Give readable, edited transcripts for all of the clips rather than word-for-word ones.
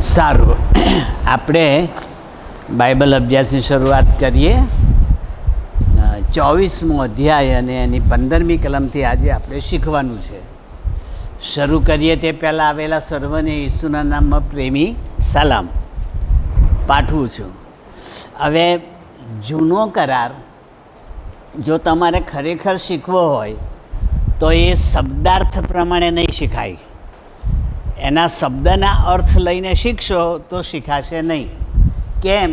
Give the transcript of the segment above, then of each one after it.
સારું, આપણે બાઇબલ અભ્યાસની શરૂઆત કરીએ. 24મો અધ્યાય અને એની 15મી કલમથી આજે આપણે શીખવાનું છે. શરૂ કરીએ તે પહેલાં આવેલા સર્વને ઈસુના નામમાં પ્રેમી સલામ પાઠવું છું. હવે જૂનો કરાર જો તમારે ખરેખર શીખવો હોય તો એ શબ્દાર્થ પ્રમાણે નહીં શીખાય. એના શબ્દના અર્થ લઈને શીખશો તો શીખાશે નહીં. કેમ?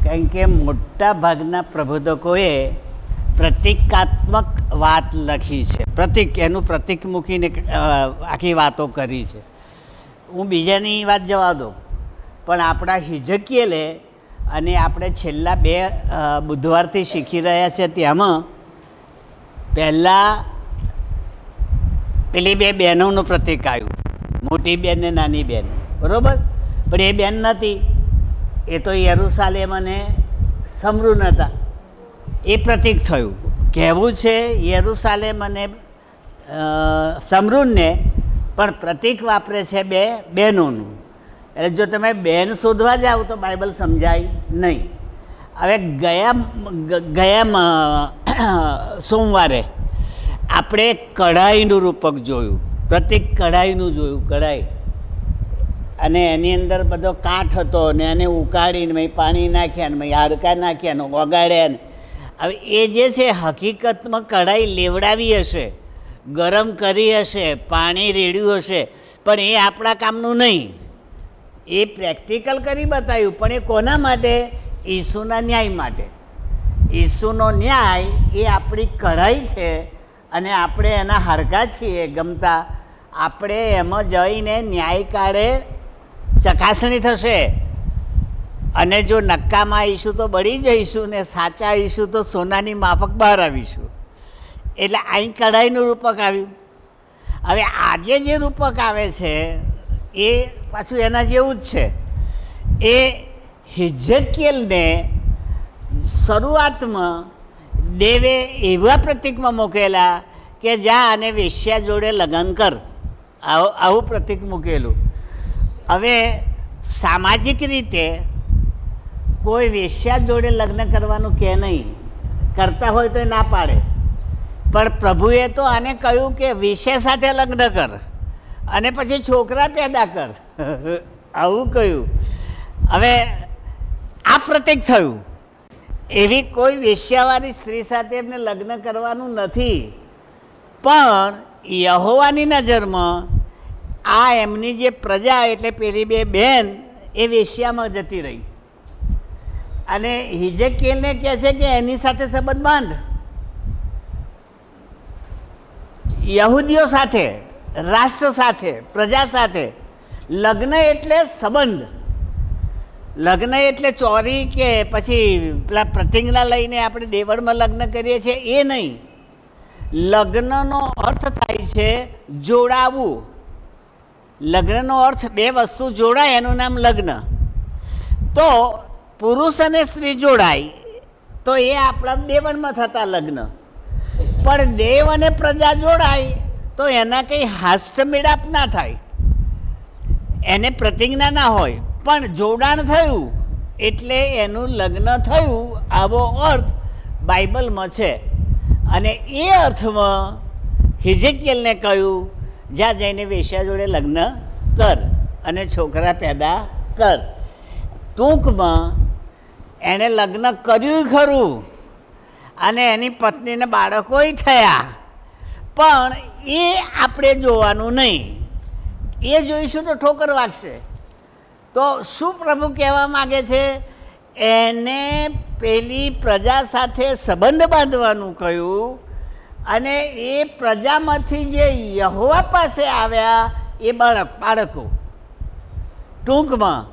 કારણ કે મોટા ભાગના પ્રબોધકોએ પ્રતિકાત્મક વાત લખી છે. એનું પ્રતિક મૂકીને આખી વાતો કરી છે. હું બીજાની વાત જવા દઉં, પણ આપણા હિજકીએલે અને આપણે છેલ્લા 2 બુધવારથી શીખી રહ્યા છે તેમાં પહેલાં પેલી 2 બહેનોનું પ્રતિક આવ્યું, મોટી બેન ને નાની બેન, બરાબર? પણ એ બેન નથી, એ તો યરુશાલેમ અને સમરૂન હતા. એ પ્રતિક થયું. કહેવું છે યરુશાલેમ અને સમરૂનને, પણ પ્રતિક વાપરે છે 2 બહેનોનું. એટલે જો તમે બેન શોધવા જાઓ તો બાઇબલ સમજાય નહીં. હવે ગયા સોમવારે આપણે કઢાઈનું રૂપક જોયું, પ્રતિક કઢાઈનું જોયું. કઢાઈ અને એની અંદર બધો કાઠ હતો ને એને ઉકાળીને મેં પાણી નાખ્યા ને મેં હાડકા નાખ્યા ને ઓગાળ્યા ને. હવે એ જે છે હકીકતમાં કઢાઈ લેવડાવી હશે, ગરમ કરી હશે, પાણી રેડ્યું હશે, પણ એ આપણા કામનું નહીં. એ પ્રેક્ટિકલ કરી બતાવ્યું, પણ એ કોના માટે? ઈસુના ન્યાય માટે. ઈસુનો ન્યાય એ આપણી કઢાઈ છે અને આપણે એના હાડકા છીએ ગમતા. આપણે એમાં જઈને ન્યાય કાળે ચકાસણી થશે અને જો નક્કામાં આવીશું તો બળી જઈશું ને સાચા આવીશું તો સોનાની માફક બહાર આવીશું. એટલે અહીં કઢાઈનું રૂપક આવ્યું. હવે આજે જે રૂપક આવે છે એ પાછું એના જેવું જ છે. એ હિજકીએલને શરૂઆતમાં દેવે એવા પ્રતિકમાં મૂકેલા કે જા અને વેશ્યા જોડે લગ્ન કર, આવું પ્રતિક મૂકેલું. હવે સામાજિક રીતે કોઈ વેશ્યા જોડે લગ્ન કરવાનું કહે નહીં, કરતા હોય તો ના પાડે. પણ પ્રભુએ તો આને કહ્યું કે વેશ્યા સાથે લગ્ન કર અને પછી છોકરા પેદા કર, આવું કહ્યું. હવે આ પ્રતિક થયું. એવી કોઈ વેશ્યાવાળી સ્ત્રી સાથે એમને લગ્ન કરવાનું નથી. પણ યહોવાની નજરમાં આ એમની જે પ્રજા એટલે પેલી 2 બહેન એ વેશ્યામાં જતી રહી. અને હિજકીએલને કહે છે કે એની સાથે સંબંધ બાંધ. યહૂદીઓ સાથે, રાષ્ટ્ર સાથે, પ્રજા સાથે. લગ્ન એટલે સંબંધ. લગ્ન એટલે ચોરી કે પછી પેલા પ્રતિજ્ઞા લઈને આપણે દેવળમાં લગ્ન કરીએ છીએ એ નહીં. લગ્નનો અર્થ થાય છે જોડાવું. લગ્નનો અર્થ 2 વસ્તુ જોડાય એનું નામ લગ્ન. તો પુરુષ અને સ્ત્રી જોડાય તો એ આપણા દેવળમાં થતા લગ્ન. પણ દેવ અને પ્રજા જોડાય તો એના કંઈ હસ્તમેળાપ ના થાય, એને પ્રતિજ્ઞા ના હોય, પણ જોડાણ થયું એટલે એનું લગ્ન થયું, આવો અર્થ બાઇબલમાં છે. અને એ અર્થમાં હિજકીએલને કહ્યું જ્યાં જઈને વેશ્યા જોડે લગ્ન કર અને છોકરા પેદા કર. ટૂંકમાં એણે લગ્ન કર્યું ખરું અને એની પત્નીને બાળકોય થયા, પણ એ આપણે જોવાનું નહીં. એ જોઈશું તો ઠોકર વાગશે. તો શું પ્રભુ કહેવા માગે છે? એને પેલી પ્રજા સાથે સંબંધ બાંધવાનું કહ્યું અને એ પ્રજામાંથી જે યહોવા પાસે આવ્યા એ બાળકો. ટૂંકમાં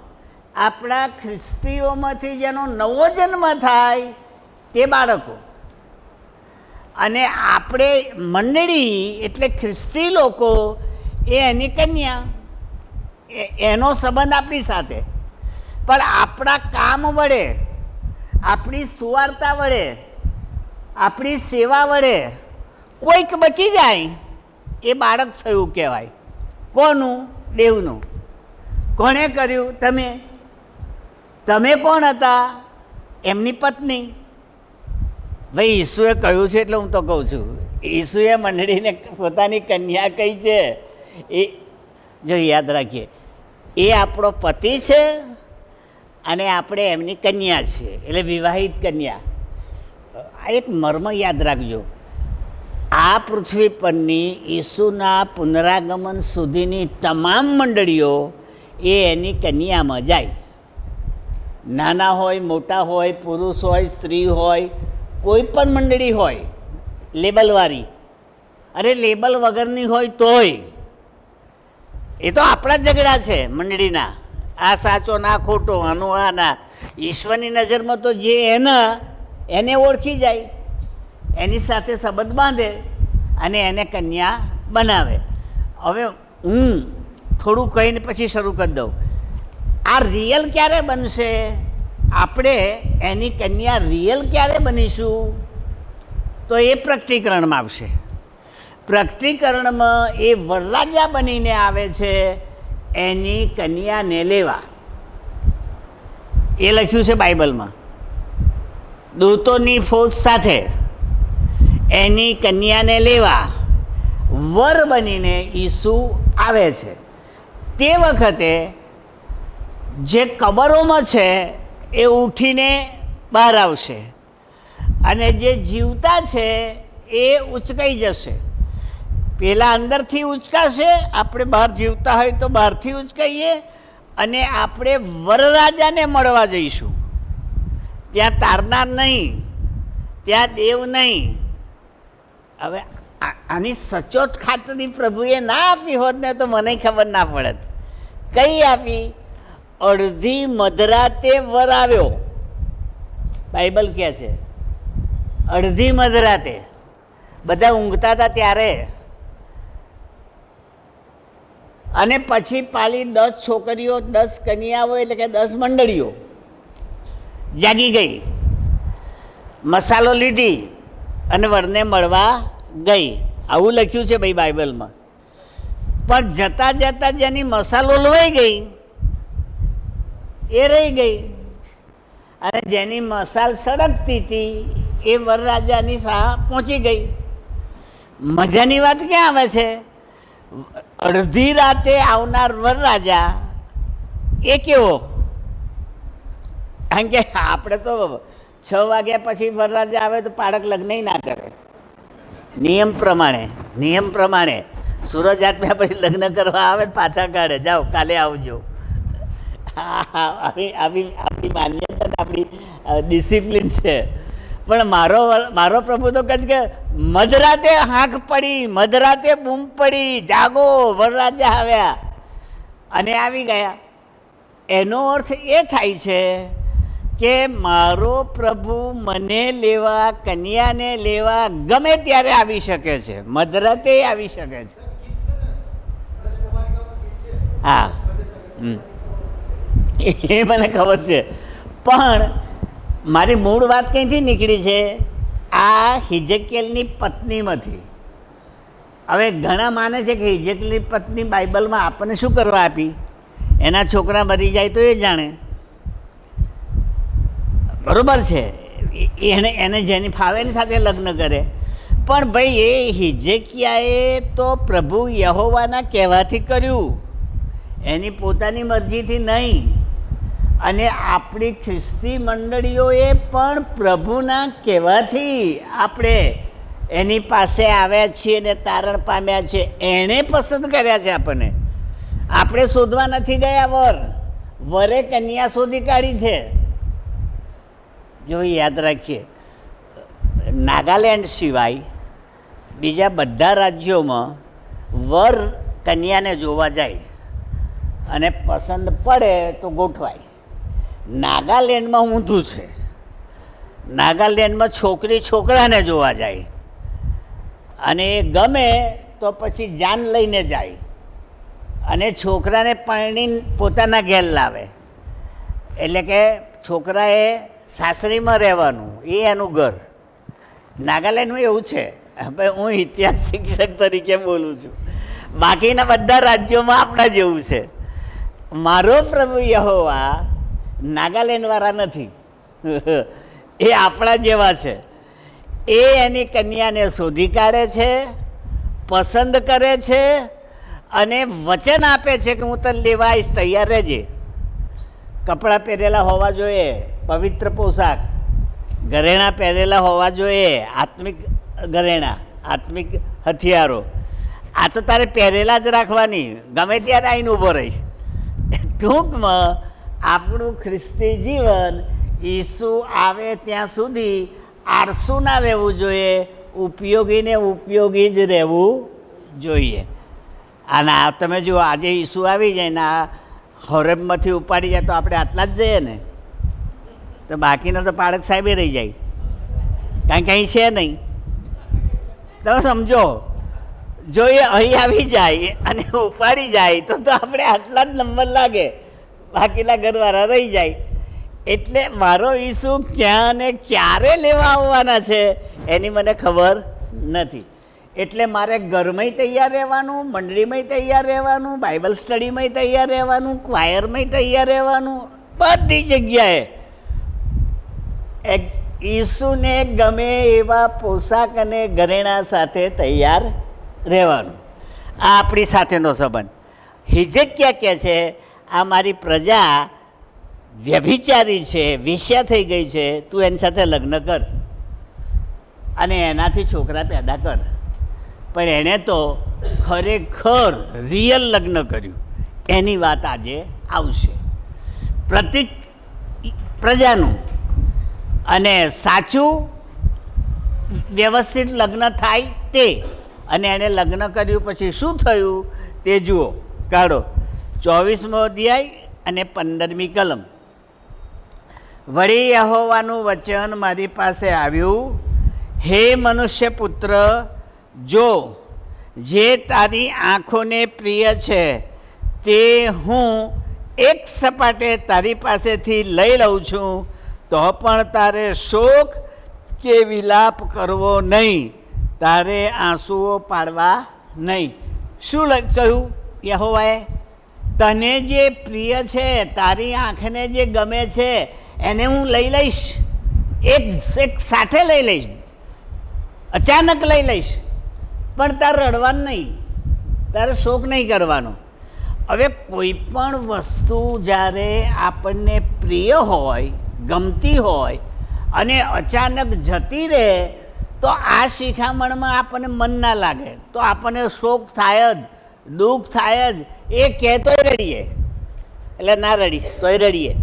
આપણા ખ્રિસ્તીઓમાંથી જેનો નવો જન્મ થાય તે બાળકો. અને આપણે મંડળી એટલે ખ્રિસ્તી લોકો એ એની કન્યા, એનો સંબંધ આપણી સાથે. પણ આપણા કામ વડે, આપણી સુવાર્તા વડે, આપણી સેવા વડે કોઈક બચી જાય એ બાળક થયું કહેવાય. કોનું? દેવનું. કોણે કર્યું? તમે. તમે કોણ હતા? એમની પત્ની. ભાઈ ઈસુએ કહ્યું છે એટલે હું તો કહું છું, ઈસુએ મંડળીને પોતાની કન્યા કહી છે. એ જો યાદ રાખીએ, એ આપણો પતિ છે અને આપણે એમની કન્યા છે, એટલે વિવાહિત કન્યા. આ એક મર્મ યાદ રાખજો. આ પૃથ્વી પરની ઈસુના પુનરાગમન સુધીની તમામ મંડળીઓ એ એની કન્યામાં જાય. નાના હોય, મોટા હોય, પુરુષ હોય, સ્ત્રી હોય, કોઈ પણ મંડળી હોય લેબલવાળી, અરે લેબલ વગરની હોય તોય. એ તો આપણા ઝઘડા છે મંડળીના, આ સાચો ના ખોટો, આનું આ ના. ઈશ્વરની નજરમાં તો જે એને ઓળખી જાય, એની સાથે સંબંધ બાંધે અને એને કન્યા બનાવે. હવે હું થોડું કહીને પછી શરૂ કરી દઉં. આ રિયલ ક્યારે બનશે? આપણે એની કન્યા રિયલ ક્યારે બનીશું? તો એ પ્રકટીકરણમાં આવશે. પ્રકટીકરણમાં એ વરરાજા બનીને આવે છે એની કન્યાને લેવા. એ લખ્યું છે બાઇબલમાં. દૂતોની ફોજ સાથે એની કન્યાને લેવા વર બનીને ઈસુ આવે છે. તે વખતે જે કબરોમાં છે એ ઉઠીને બહાર આવશે અને જે જીવતા છે એ ઉચકાઈ જશે. પેલા અંદરથી ઉચકાશે, આપણે બહાર જીવતા હોય તો બહારથી ઉચકાઈએ, અને આપણે વરરાજાને મળવા જઈશું. ત્યાં તારનાર નહીં, ત્યાં દેવ નહીં. હવે આની સચોટ ખાતરી પ્રભુએ ના આપી હોત ને તો મને ખબર ના પડત. કઈ આપી? અડધી મધરાતે વર આવ્યો. બાઇબલ કહે છે અડધી મધરાતે, બધા ઊંઘતા હતા ત્યારે. અને પછી પાલી 10 છોકરીઓ, 10 કન્યાઓ, એટલે કે 10 મંડળીઓ જાગી ગઈ, મસાલો લીધી અને વરને મળવા ગઈ. આવું લખ્યું છે ભાઈ બાઇબલમાં. પણ જતાં જતાં જેની મસાલો લોવાઈ ગઈ એ રહી ગઈ, અને જેની મસાલ સળગતી હતી એ વરરાજાની સાહ પહોંચી ગઈ. મજાની વાત ક્યાં આવે છે? અડધી રાતે આવનાર વરરાજા એ કેવો? કારણ કે આપણે તો 6 વાગ્યા પછી વરરાજા આવે તો પાડક લગ્ન ના કરે. નિયમ પ્રમાણે સૂરજ આત્મ્યા પછી લગ્ન કરવા આવે, પાછા કાઢે, જાઓ કાલે આવજો. આપણી માન્યતા, આપણી ડિસિપ્લિન છે. પણ મારો પ્રભુ તો કહે છે કે મધરાતે હાંક પડી, મધરાતે બૂમ પડી, જાગો, વરરાજા આવ્યા અને આવી ગયા. એનો અર્થ એ થાય છે કે મારો પ્રભુ મને લેવા, કન્યાને લેવા ગમે ત્યારે આવી શકે છે, મધરાતે આવી શકે છે. હા, એ મને ખબર છે. પણ મારી મૂળ વાત કંઈથી નીકળી છે? આ હિજકિયલની પત્નીમાંથી. હવે ઘણા માને છે કે હિજકિયલની પત્ની બાઇબલમાં આપણને શું કરવા આપી? એના છોકરા મરી જાય તો એ જાણે. બરાબર છે, એને જેની ફાવે એની સાથે લગ્ન કરે. પણ ભાઈ એ હિજકિયાએ તો પ્રભુ યહોવાના કહેવાથી કર્યું, એની પોતાની મરજીથી નહીં. અને આપણી ખ્રિસ્તી મંડળીઓએ પણ પ્રભુના કહેવાથી આપણે એની પાસે આવ્યા છીએ ને તારણ પામ્યા છે. એણે પસંદ કર્યા છે આપણને. આપણે શોધવા નથી ગયા, વરે કન્યા શોધી કાઢી છે. જો યાદ રાખીએ, નાગાલેન્ડ સિવાય બીજા બધા રાજ્યોમાં વર કન્યાને જોવા જાય અને પસંદ પડે તો ગોઠવાય. નાગાલેન્ડમાં ઊંધું છે. નાગાલેન્ડમાં છોકરી છોકરાને જોવા જાય અને એ ગમે તો પછી જાન લઈને જાય અને છોકરાને પરણીને પોતાના ઘેર લાવે. એટલે કે છોકરાએ સાસરીમાં રહેવાનું, એ એનું ઘર. નાગાલેન્ડમાં એવું છે. હવે હું ઇતિહાસ શિક્ષક તરીકે બોલું છું, બાકીના બધા રાજ્યોમાં આપણા જેવું છે. મારો પ્રભુ યહોવા નાગાલેન્ડવાળા નથી. એ આપણા જેવા છે. એ એની કન્યાને શોધી કાઢે છે, પસંદ કરે છે અને વચન આપે છે કે હું તને લેવા આવીશ, તૈયાર રહેજે. કપડાં પહેરેલા હોવા જોઈએ, પવિત્ર પોશાક, ઘરેણાં પહેરેલા હોવા જોઈએ, આત્મિક ઘરેણાં, આત્મિક હથિયારો. આ તો તારે પહેરેલા જ રાખવાની, ગમે ત્યારે આવીને ઊભો રહીશ. ટૂંકમાં આપણું ખ્રિસ્તી જીવન ઈસુ આવે ત્યાં સુધી આળસુ ના રહેવું જોઈએ, ઉપયોગીને ઉપયોગી જ રહેવું જોઈએ. અને આ તમે જુઓ, આજે ઈસુ આવી જાય ને આ હોરેબમાંથી ઉપાડી જાય તો આપણે આટલા જ જઈએ ને, તો બાકીના તો પાળક સાહેબે રહી જાય, કારણ કે અહીં છે નહીં. તમે સમજો, જો એ અહીં આવી જાય અને ઉપાડી જાય તો આપણે આટલા જ નંબર લાગે, બાકીના ઘરવાળા રહી જાય. એટલે મારો ઈસુ ક્યાં ને ક્યારે લેવા આવવાના છે એની મને ખબર નથી. એટલે મારે ઘરમાંય તૈયાર રહેવાનું, મંડળીમાંય તૈયાર રહેવાનું, બાઇબલ સ્ટડીમાંય તૈયાર રહેવાનું, ક્વાયરમાંય તૈયાર રહેવાનું, બધી જગ્યાએ ઈસુને ગમે એવા પોશાક અને ઘરેણાં સાથે તૈયાર રહેવાનું. આ આપણી સાથેનો સંબંધ. હિજકિયા કહે છે, આ મારી પ્રજા વ્યભિચારી છે, વેશ્યા થઈ ગઈ છે, તું એની સાથે લગ્ન કર અને એનાથી છોકરા પેદા કર. પણ એણે તો ખરેખર રિયલ લગ્ન કર્યું. એની વાત આજે આવશે. પ્રતિક પ્રજાનું અને સાચું વ્યવસ્થિત લગ્ન થાય તે, અને એણે લગ્ન કર્યું પછી શું થયું તે જુઓ. કાઢો 24મો અધ્યાય અને 15મી કલમ. વળી યહોવાનું વચન મારી પાસે આવ્યું, હે મનુષ્ય પુત્ર, જો જે તારી આંખોને પ્રિય છે તે હું એક સપાટે તારી પાસેથી લઈ લઉં છું, તો પણ તારે શોક કે વિલાપ કરવો નહીં, તારે આંસુઓ પાડવા નહીં. શું કહ્યું યહોવાએ? તને જે પ્રિય છે, તારી આંખને જે ગમે છે એને હું લઈ લઈશ, એક સાથે લઈ લઈશ, અચાનક લઈ લઈશ, પણ તારે રડવાનું નહીં, તારે શોક નહીં કરવાનો. હવે કોઈ પણ વસ્તુ જ્યારે આપણને પ્રિય હોય, ગમતી હોય અને અચાનક જતી રહે તો આ શિખામણમાં આપણને મન ના લાગે, તો આપણને શોક થાય જ, દુઃખ થાય જ. એ કહેતોય રડીએ, એટલે ના રડીશ તોય રડીએ.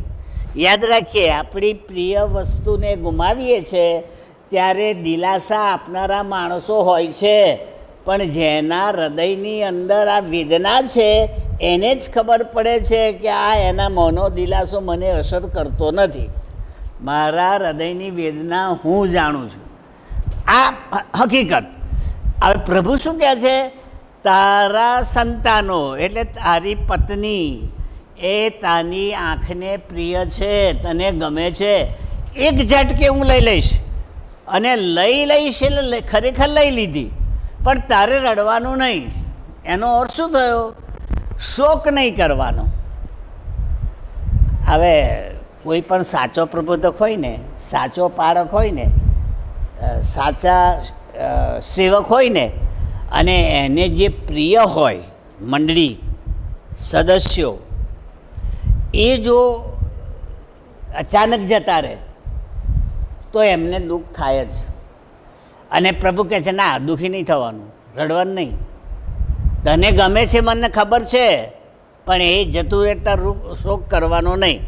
યાદ રાખીએ, આપણી પ્રિય વસ્તુને ગુમાવીએ છીએ ત્યારે દિલાસા આપનારા માણસો હોય છે, પણ જેના હૃદયની અંદર આ વેદના છે એને જ ખબર પડે છે કે આ એના મૌનો દિલાસો મને અસર કરતો નથી. મારા હૃદયની વેદના હું જાણું છું, આ હકીકત. હવે પ્રભુ શું કહે છે? તારા સંતાનો એટલે તારી પત્ની એ તારી આંખને પ્રિય છે, તને ગમે છે, એક ઝટકે હું લઈ લઈશ. અને લઈ લઈશ એટલે ખરેખર લઈ લીધી, પણ તારે રડવાનું નહીં. એનો અર્થ શું થયો? શોક નહીં કરવાનો. હવે કોઈ પણ સાચો પ્રબોધક હોય ને, સાચો પારક હોય ને, સાચા સેવક હોય ને, અને એને જે પ્રિય હોય મંડળી, સદસ્યો, એ જો અચાનક જતા રહે તો એમને દુઃખ થાય જ. અને પ્રભુ કહે છે ના, દુઃખી નહીં થવાનું, રડવાનું નહીં. તને ગમે છે, મને ખબર છે, પણ એ જતું રહેતા શોક કરવાનો નહીં.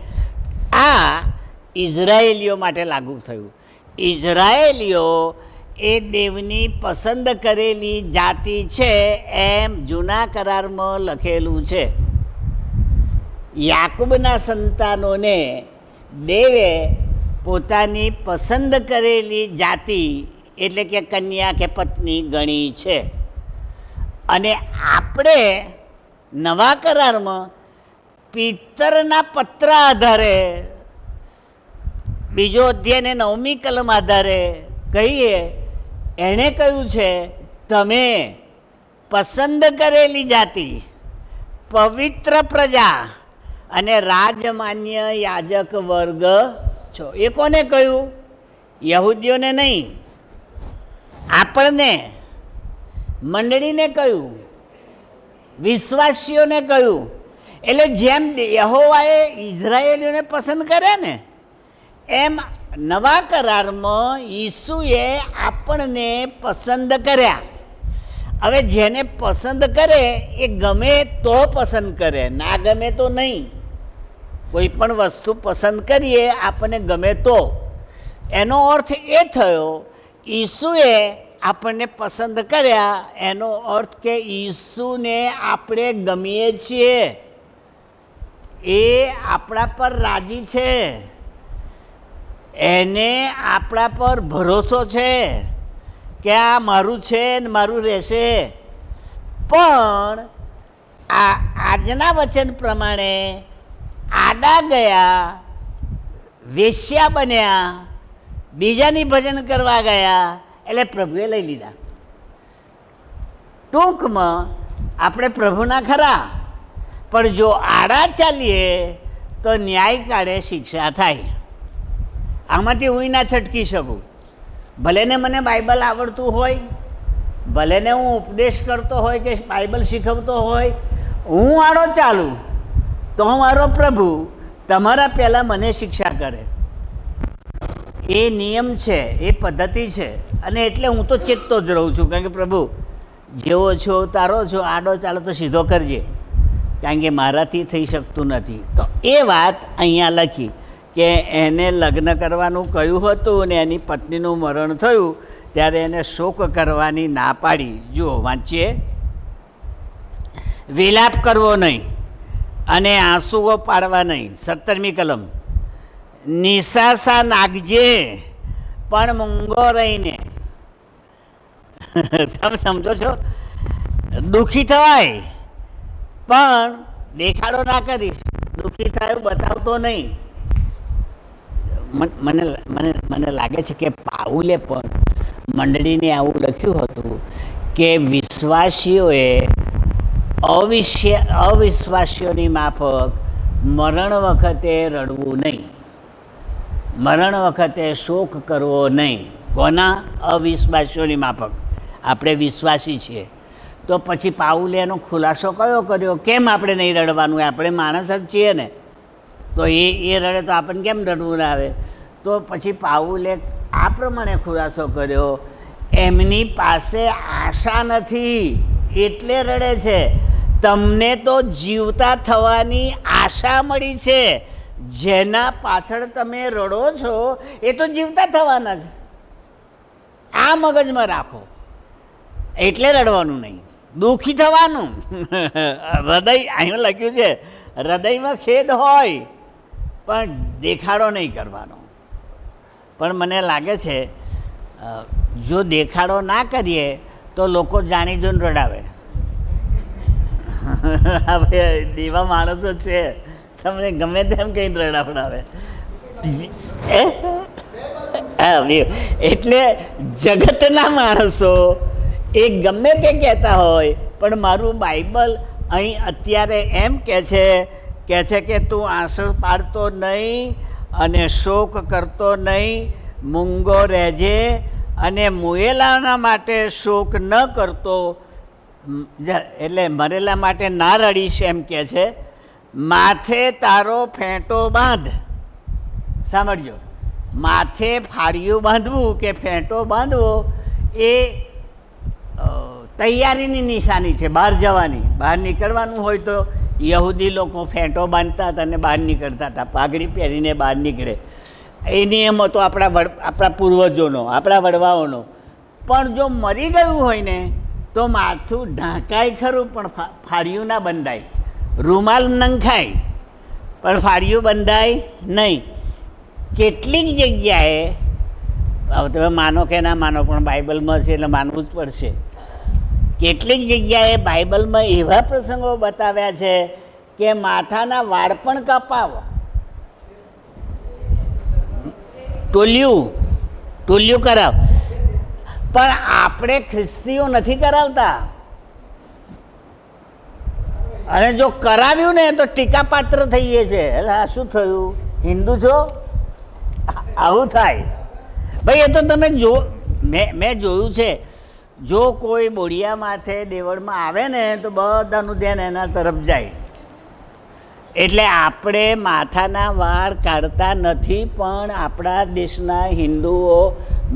આ ઇઝરાયેલીઓ માટે લાગુ થયું. ઇઝરાયેલીઓ એ દેવની પસંદ કરેલી જાતિ છે એમ જૂના કરારમાં લખેલું છે. યાકૂબના સંતાનોને દેવે પોતાની પસંદ કરેલી જાતિ એટલે કે કન્યા કે પત્ની ગણી છે. અને આપણે નવા કરારમાં પિતરના પત્ર આધારે, બીજો અધ્યાય ને 9મી કલમ આધારે કહીએ, એણે કહ્યું છે તમે પસંદ કરેલી જાતિ, પવિત્ર પ્રજા અને રાજમાન્ય યાજક વર્ગ છો. એ કોને કહ્યું? યહૂદીઓને નહીં, આપણને, મંડળીને કહ્યું, વિશ્વાસીઓને કહ્યું. એટલે જેમ યહોવાએ ઇઝરાયેલીઓને પસંદ કરે ને, એમ નવા કરારમાં ઈસુએ આપણને પસંદ કર્યા. હવે જેને પસંદ કરે એ ગમે તો પસંદ કરે, ના ગમે તો નહીં. કોઈ પણ વસ્તુ પસંદ કરીએ આપણને ગમે તો, એનો અર્થ એ થયો ઈસુએ આપણને પસંદ કર્યા, એનો અર્થ કે ઈસુને આપણે ગમીએ છીએ, એ આપણા પર રાજી છે, એને આપણા પર ભરોસો છે કે આ મારું છે ને મારું રહેશે. પણ આજના વચન પ્રમાણે આડા ગયા, વેશ્યા બન્યા, બીજાની ભજન કરવા ગયા, એટલે પ્રભુએ લઈ લીધા. ટૂંકમાં આપણે પ્રભુના ખરા, પણ જો આડા ચાલીએ તો ન્યાય કાળે શિક્ષા થાય. આમાંથી હું ના છટકી શકું. ભલે ને મને બાઇબલ આવડતું હોય, ભલે ને હું ઉપદેશ કરતો હોય કે બાઇબલ શીખવતો હોય, હું આડો ચાલું તો મારો પ્રભુ તમારા પહેલાં મને શિક્ષા કરે. એ નિયમ છે, એ પદ્ધતિ છે. અને એટલે હું તો ચેતતો જ રહું છું, કારણ કે પ્રભુ જેવો છો તારો છો, આડો ચાલો તો સીધો કરજે, કારણ કે મારાથી થઈ શકતું નથી. તો એ વાત અહીંયા લખી કે એને લગ્ન કરવાનું કહ્યું હતું અને એની પત્નીનું મરણ થયું ત્યારે એને શોક કરવાની ના પાડી. જુઓ વાંચીએ, વિલાપ કરવો નહીં અને આંસુઓ પાડવા નહીં. 17મી કલમ, નિશાસા નાખજે પણ મૂંગો રહીને. તમે સમજો છો? દુઃખી થવાય પણ દેખાડો ના કરીશ. દુઃખી થયું બતાવતો નહીં. મને લાગે છે કે પાઉલે પણ મંડળીને આવું લખ્યું હતું કે વિશ્વાસીઓએ અવિશ્વાસીઓની માફક મરણ વખતે રડવું નહીં, મરણ વખતે શોક કરવો નહીં. કોના? અવિશ્વાસીઓની માફક. આપણે વિશ્વાસી છીએ તો પછી પાઉલે એનો ખુલાસો કયો કર્યો? કેમ આપણે નહીં રડવાનું? આપણે માણસ જ છીએ ને, તો એ રડે તો આપણને કેમ રડવું ના આવે? તો પછી પાઉલે આ પ્રમાણે ખુલાસો કર્યો, એમની પાસે આશા નથી એટલે રડે છે. તમને તો જીવતા થવાની આશા મળી છે. જેના પાછળ તમે રડો છો એ તો જીવતા થવાના છે. આ મગજમાં રાખો. એટલે રડવાનું નહીં, દુઃખી થવાનું. હૃદય, અહીં લખ્યું છે હૃદયમાં ખેદ હોય પણ દેખાડો નહીં કરવાનો. પણ મને લાગે છે જો દેખાડો ના કરીએ તો લોકો જાણી જોઈને રડાવે. હવે દેવા માણસો છે, તમને ગમે તેમ કંઈ રડાવડાવે. એટલે જગતના માણસો એ ગમે તે કહેતા હોય, પણ મારું બાઇબલ અહીં અત્યારે એમ કહે છે કે તું આંસુ પાડતો નહીં અને શોક કરતો નહીં, મૂંગો રહેજે અને મુયેલાના માટે શોક ન કરતો, એટલે મરેલા માટે ના રડીશ એમ કહે છે. માથે તારો ફેંટો બાંધ. સાંભળજો, માથે ફાળિયું બાંધવું કે ફેંટો બાંધવો એ તૈયારીની નિશાની છે, બહાર જવાની. બહાર નીકળવાનું હોય તો યહૂદી લોકો ફેંટો બાંધતા હતા અને બહાર નીકળતા હતા, પાઘડી પહેરીને બહાર નીકળે. એ નિયમ હતો આપણા પૂર્વજોનો, આપણા વડવાઓનો. પણ જો મરી ગયું હોય ને તો માથું ઢાંકાય ખરું પણ ફાળિયું ના બંધાય. રૂમાલ નંખાય પણ ફાળિયું બંધાય નહીં. કેટલીક જગ્યાએ, હવે તમે માનો કે ના માનો પણ બાઇબલમાં છે એટલે માનવું જ પડશે, કેટલીક જગ્યાએ બાઇબલમાં એવા પ્રસંગો બતાવ્યા છે કે માથાના વાળ પણ કપાવો. ટોલિયું કરાવ. પણ આપણે ખ્રિસ્તીઓ નથી કરાવતા. અને જો કરાવ્યું ને તો ટીકાપાત્ર થઈએ છે. એટલે આ શું થયું, હિન્દુ છો, આવું થાય ભાઈ. એ તો તમે જો મેં જોયું છે, જો કોઈ બોડિયા માથે દેવળમાં આવે ને તો બધાનું ધ્યાન એના તરફ જાય. એટલે આપણે માથાના વાળ કાઢતા નથી, પણ આપણા દેશના હિન્દુઓ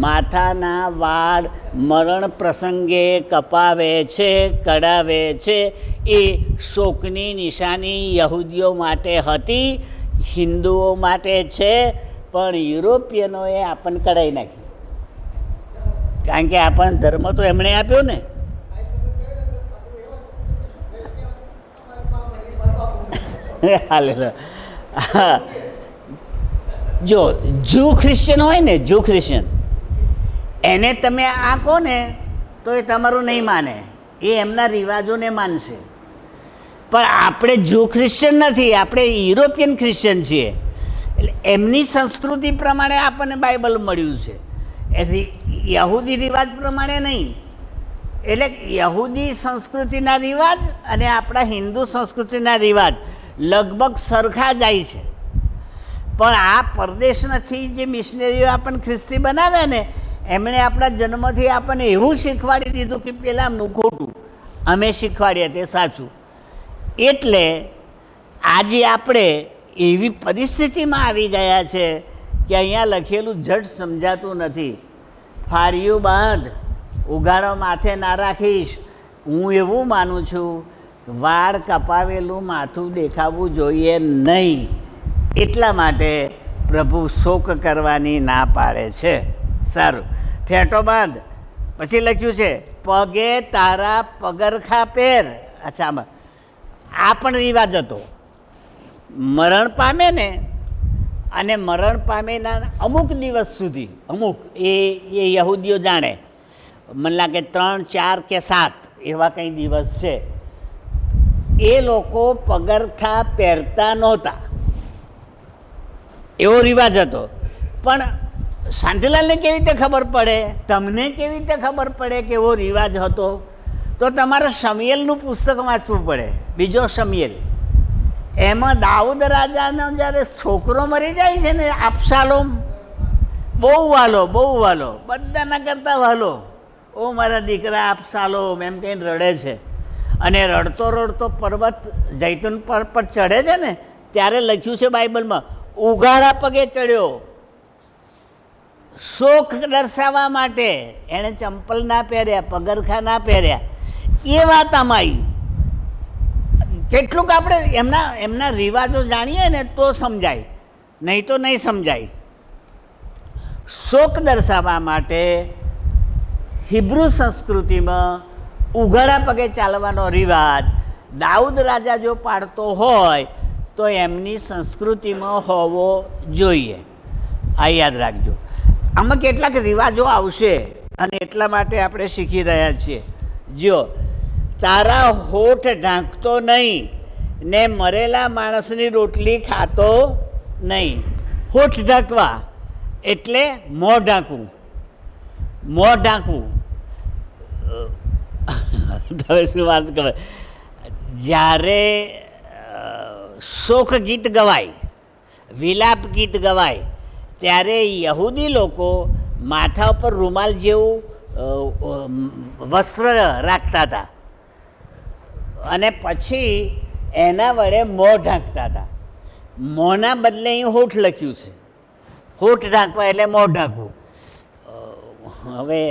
માથાના વાળ મરણ પ્રસંગે કપાવે છે, કઢાવે છે. એ શોકની નિશાની યહૂદીઓ માટે હતી, હિન્દુઓ માટે છે, પણ યુરોપિયનોએ આપણને કઢાવી નાખી. કારણ કે આપણને ધર્મ તો એમણે આપ્યો ને. જો જુ ક્રિશ્ચન હોય ને, જુ ક્રિશ્ચન, એને તમે આ કહો ને તો એ તમારું નહીં માને, એ એમના રિવાજોને માનશે. પણ આપણે જુ ક્રિશ્ચન નથી, આપણે યુરોપિયન ક્રિશ્ચન છીએ. એટલે એમની સંસ્કૃતિ પ્રમાણે આપણને બાઇબલ મળ્યું છે, યહૂદી રિવાજ પ્રમાણે નહીં. એટલે યહૂદી સંસ્કૃતિના રિવાજ અને આપણા હિન્દુ સંસ્કૃતિના રિવાજ લગભગ સરખા જાય છે. પણ આ પરદેશમાંથી જે મિશનરીઓ આપણને ખ્રિસ્તી બનાવ્યા ને, એમણે આપણા જન્મથી આપણને એવું શીખવાડી દીધું કે પેલાનું ખોટું, અમે શીખવાડ્યા તે સાચું. એટલે આજે આપણે એવી પરિસ્થિતિમાં આવી ગયા છે કે અહીંયા લખેલું જટ સમજાતું નથી. ફાર્યું બાંધ, ઉઘાડો માથે ના રાખીશ. હું એવું માનું છું, વાળ કપાવેલું માથું દેખાવું જોઈએ નહીં. એટલા માટે પ્રભુ શોક કરવાની ના પાડે છે. સારું, ફેટો બાંધ. પછી લખ્યું છે પગે તારા પગરખા પહેર. અચ્છા, આ પણ રિવાજ હતો. મરણ પામે ને, અને મરણ પામેના અમુક દિવસ સુધી, અમુક એ યહૂદીઓ જાણે, મને લાગે 3, 4 કે 7 એવા કંઈ દિવસ છે, એ લોકો પગરખા પહેરતા નહોતા. એવો રિવાજ હતો. પણ શાંતિલાલને કેવી રીતે ખબર પડે, તમને કેવી રીતે ખબર પડે કે એવો રિવાજ હતો? તો તમારે શમૂએલનું પુસ્તક વાંચવું પડે, બીજો શમૂએલ. એમાં દાઉદ રાજાનો જ્યારે છોકરો મરી જાય છે ને, અબશાલોમ, બહુ વાલો, બહુ વાલો, બધાના કરતાં વાલો, ઓ મારા દીકરા અબશાલોમ એમ કહીને રડે છે. અને રડતો રડતો પર્વત જૈતુન પર ચડે છે ને, ત્યારે લખ્યું છે બાઇબલમાં, ઉઘાડા પગે ચડ્યો, શોક દર્શાવવા માટે. એણે ચંપલ ના પહેર્યા, પગરખા ના પહેર્યા. એ વાત આમાં આવી. કેટલુંક આપણે એમના રિવાજો જાણીએ ને તો સમજાય, નહીં તો નહીં સમજાય. શોક દર્શાવવા માટે હિબ્રુ સંસ્કૃતિમાં ઉઘાડા પગે ચાલવાનો રિવાજ દાઉદ રાજા જો પાડતો હોય તો એમની સંસ્કૃતિમાં હોવો જોઈએ. આ યાદ રાખજો. આમાં કેટલાક રિવાજો આવશે અને એટલા માટે આપણે શીખી રહ્યા છીએ. જો તારા હોઠ ઢાંકતો નહીં ને મરેલા માણસની રોટલી ખાતો નહીં. હોઠ ઢાંકવા એટલે મોં ઢાંકવું, મોં ઢાંકવું. તમે શું વાત કરે, જ્યારે શોક ગીત ગવાય, વિલાપ ગીત ગવાય, ત્યારે યહૂદી લોકો માથા ઉપર રૂમાલ જેવું વસ્ત્ર રાખતા હતા અને પછી એના વડે મોં ઢાંકતા હતા. મોંના બદલે અહીં હોઠ લખ્યું છે. હોઠ ઢાંકવા એટલે મોં ઢાંકવું. હવે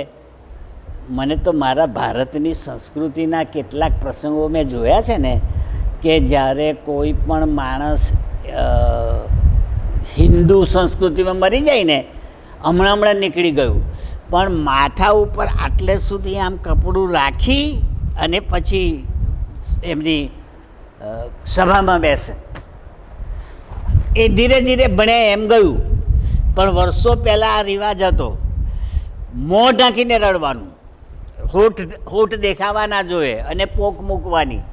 મને તો મારા ભારતની સંસ્કૃતિના કેટલાક પ્રસંગો મેં જોયા છે ને, કે જ્યારે કોઈ પણ માણસ હિન્દુ સંસ્કૃતિમાં મરી જાય ને, હમણાં નીકળી ગયું, પણ માથા ઉપર આટલે સુધી આમ કપડું રાખી અને પછી એમની સભામાં બેસે. એ ધીરે ધીરે ભણે એમ ગયું, પણ વર્ષો પહેલાં આ રિવાજ હતો. મોં ઢાંકીને રડવાનું, હોઠ દેખાવા ના જોઈએ અને પોક મૂકવાની.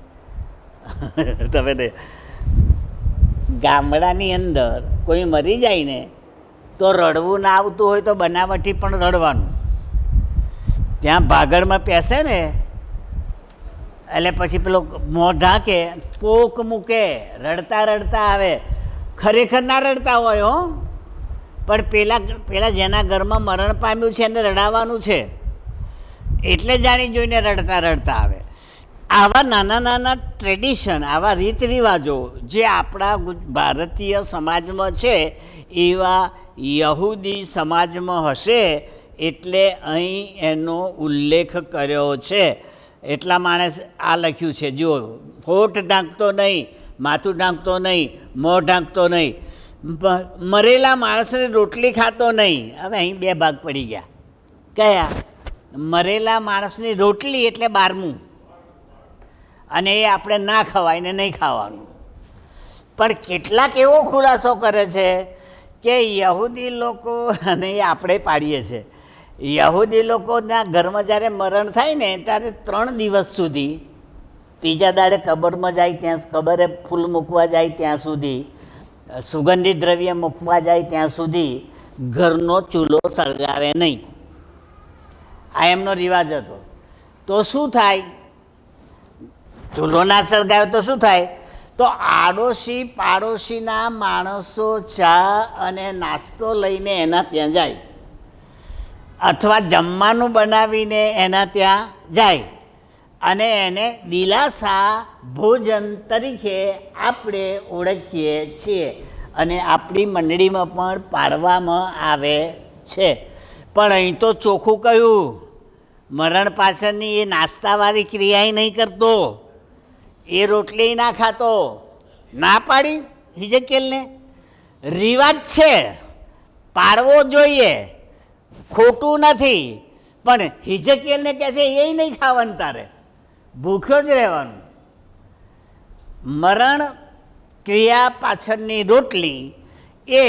તમે ગામડાની અંદર કોઈ મરી જાય ને તો રડવું ના આવતું હોય તો બનાવટી પણ રડવાનું. ત્યાં ભાગળમાં પેસે ને એટલે પછી પેલો મોં ઢાંકે, પોક મૂકે, રડતા રડતા આવે. ખરેખર ના રડતા હોય હો, પણ પેલા જેના ઘરમાં મરણ પામ્યું છે એને રડાવવાનું છે, એટલે જાણી જોઈને રડતા રડતા આવે. આવા નાના નાના ટ્રેડિશન, આવા રીત રિવાજો જે આપણા ભારતીય સમાજમાં છે એવા યહૂદી સમાજમાં હશે, એટલે અહીં એનો ઉલ્લેખ કર્યો છે. એટલા માણસ આ લખ્યું છે, જો હોઠ ઢાંકતો નહીં, માથું ઢાંકતો નહીં, મોં ઢાંકતો નહીં, મરેલા માણસને રોટલી ખાતો નહીં. હવે અહીં બે ભાગ પડી ગયા. કયા? મરેલા માણસની રોટલી એટલે 12મું, અને એ આપણે ના ખવાય ને નહીં ખાવાનું. પણ કેટલાક એવો ખુલાસો કરે છે કે યહૂદી લોકો, અને એ આપણે પાડીએ છીએ, યહૂદી લોકોના ઘરમાં જ્યારે મરણ થાય ને ત્યારે 3 દિવસ સુધી, ત્રીજા દાડે કબરમાં જાય ત્યાં, કબરે ફૂલ મૂકવા જાય ત્યાં સુધી, સુગંધિત દ્રવ્ય મૂકવા જાય ત્યાં સુધી ઘરનો ચૂલો સળગાવે નહીં. આ એમનો રિવાજ હતો. તો શું થાય? ચૂલો ના સળગાવે તો શું થાય? તો આડોશી પાડોશીના માણસો ચા અને નાસ્તો લઈને એના ત્યાં જાય, અથવા જમવાનું બનાવીને એના ત્યાં જાય, અને એને દિલાસા ભોજન તરીકે આપણે ઓળખીએ છીએ અને આપણી મંડળીમાં પણ પાડવામાં આવે છે. પણ અહીં તો ચોખ્ખું કહ્યું, મરણ પાછળની એ નાસ્તાવાળી ક્રિયાએ નહીં કરતો, એ રોટલી ના ખાતો. ના પાડી હિજકીએલને, રિવાજ છે, પાડવો જોઈએ, ખોટું નથી. પણ હિજકીએલને કહે છે એ નહીં ખાવાનું, તારે ભૂખ્યો જ રહેવાનું. મરણ ક્રિયા પાછળની રોટલી એ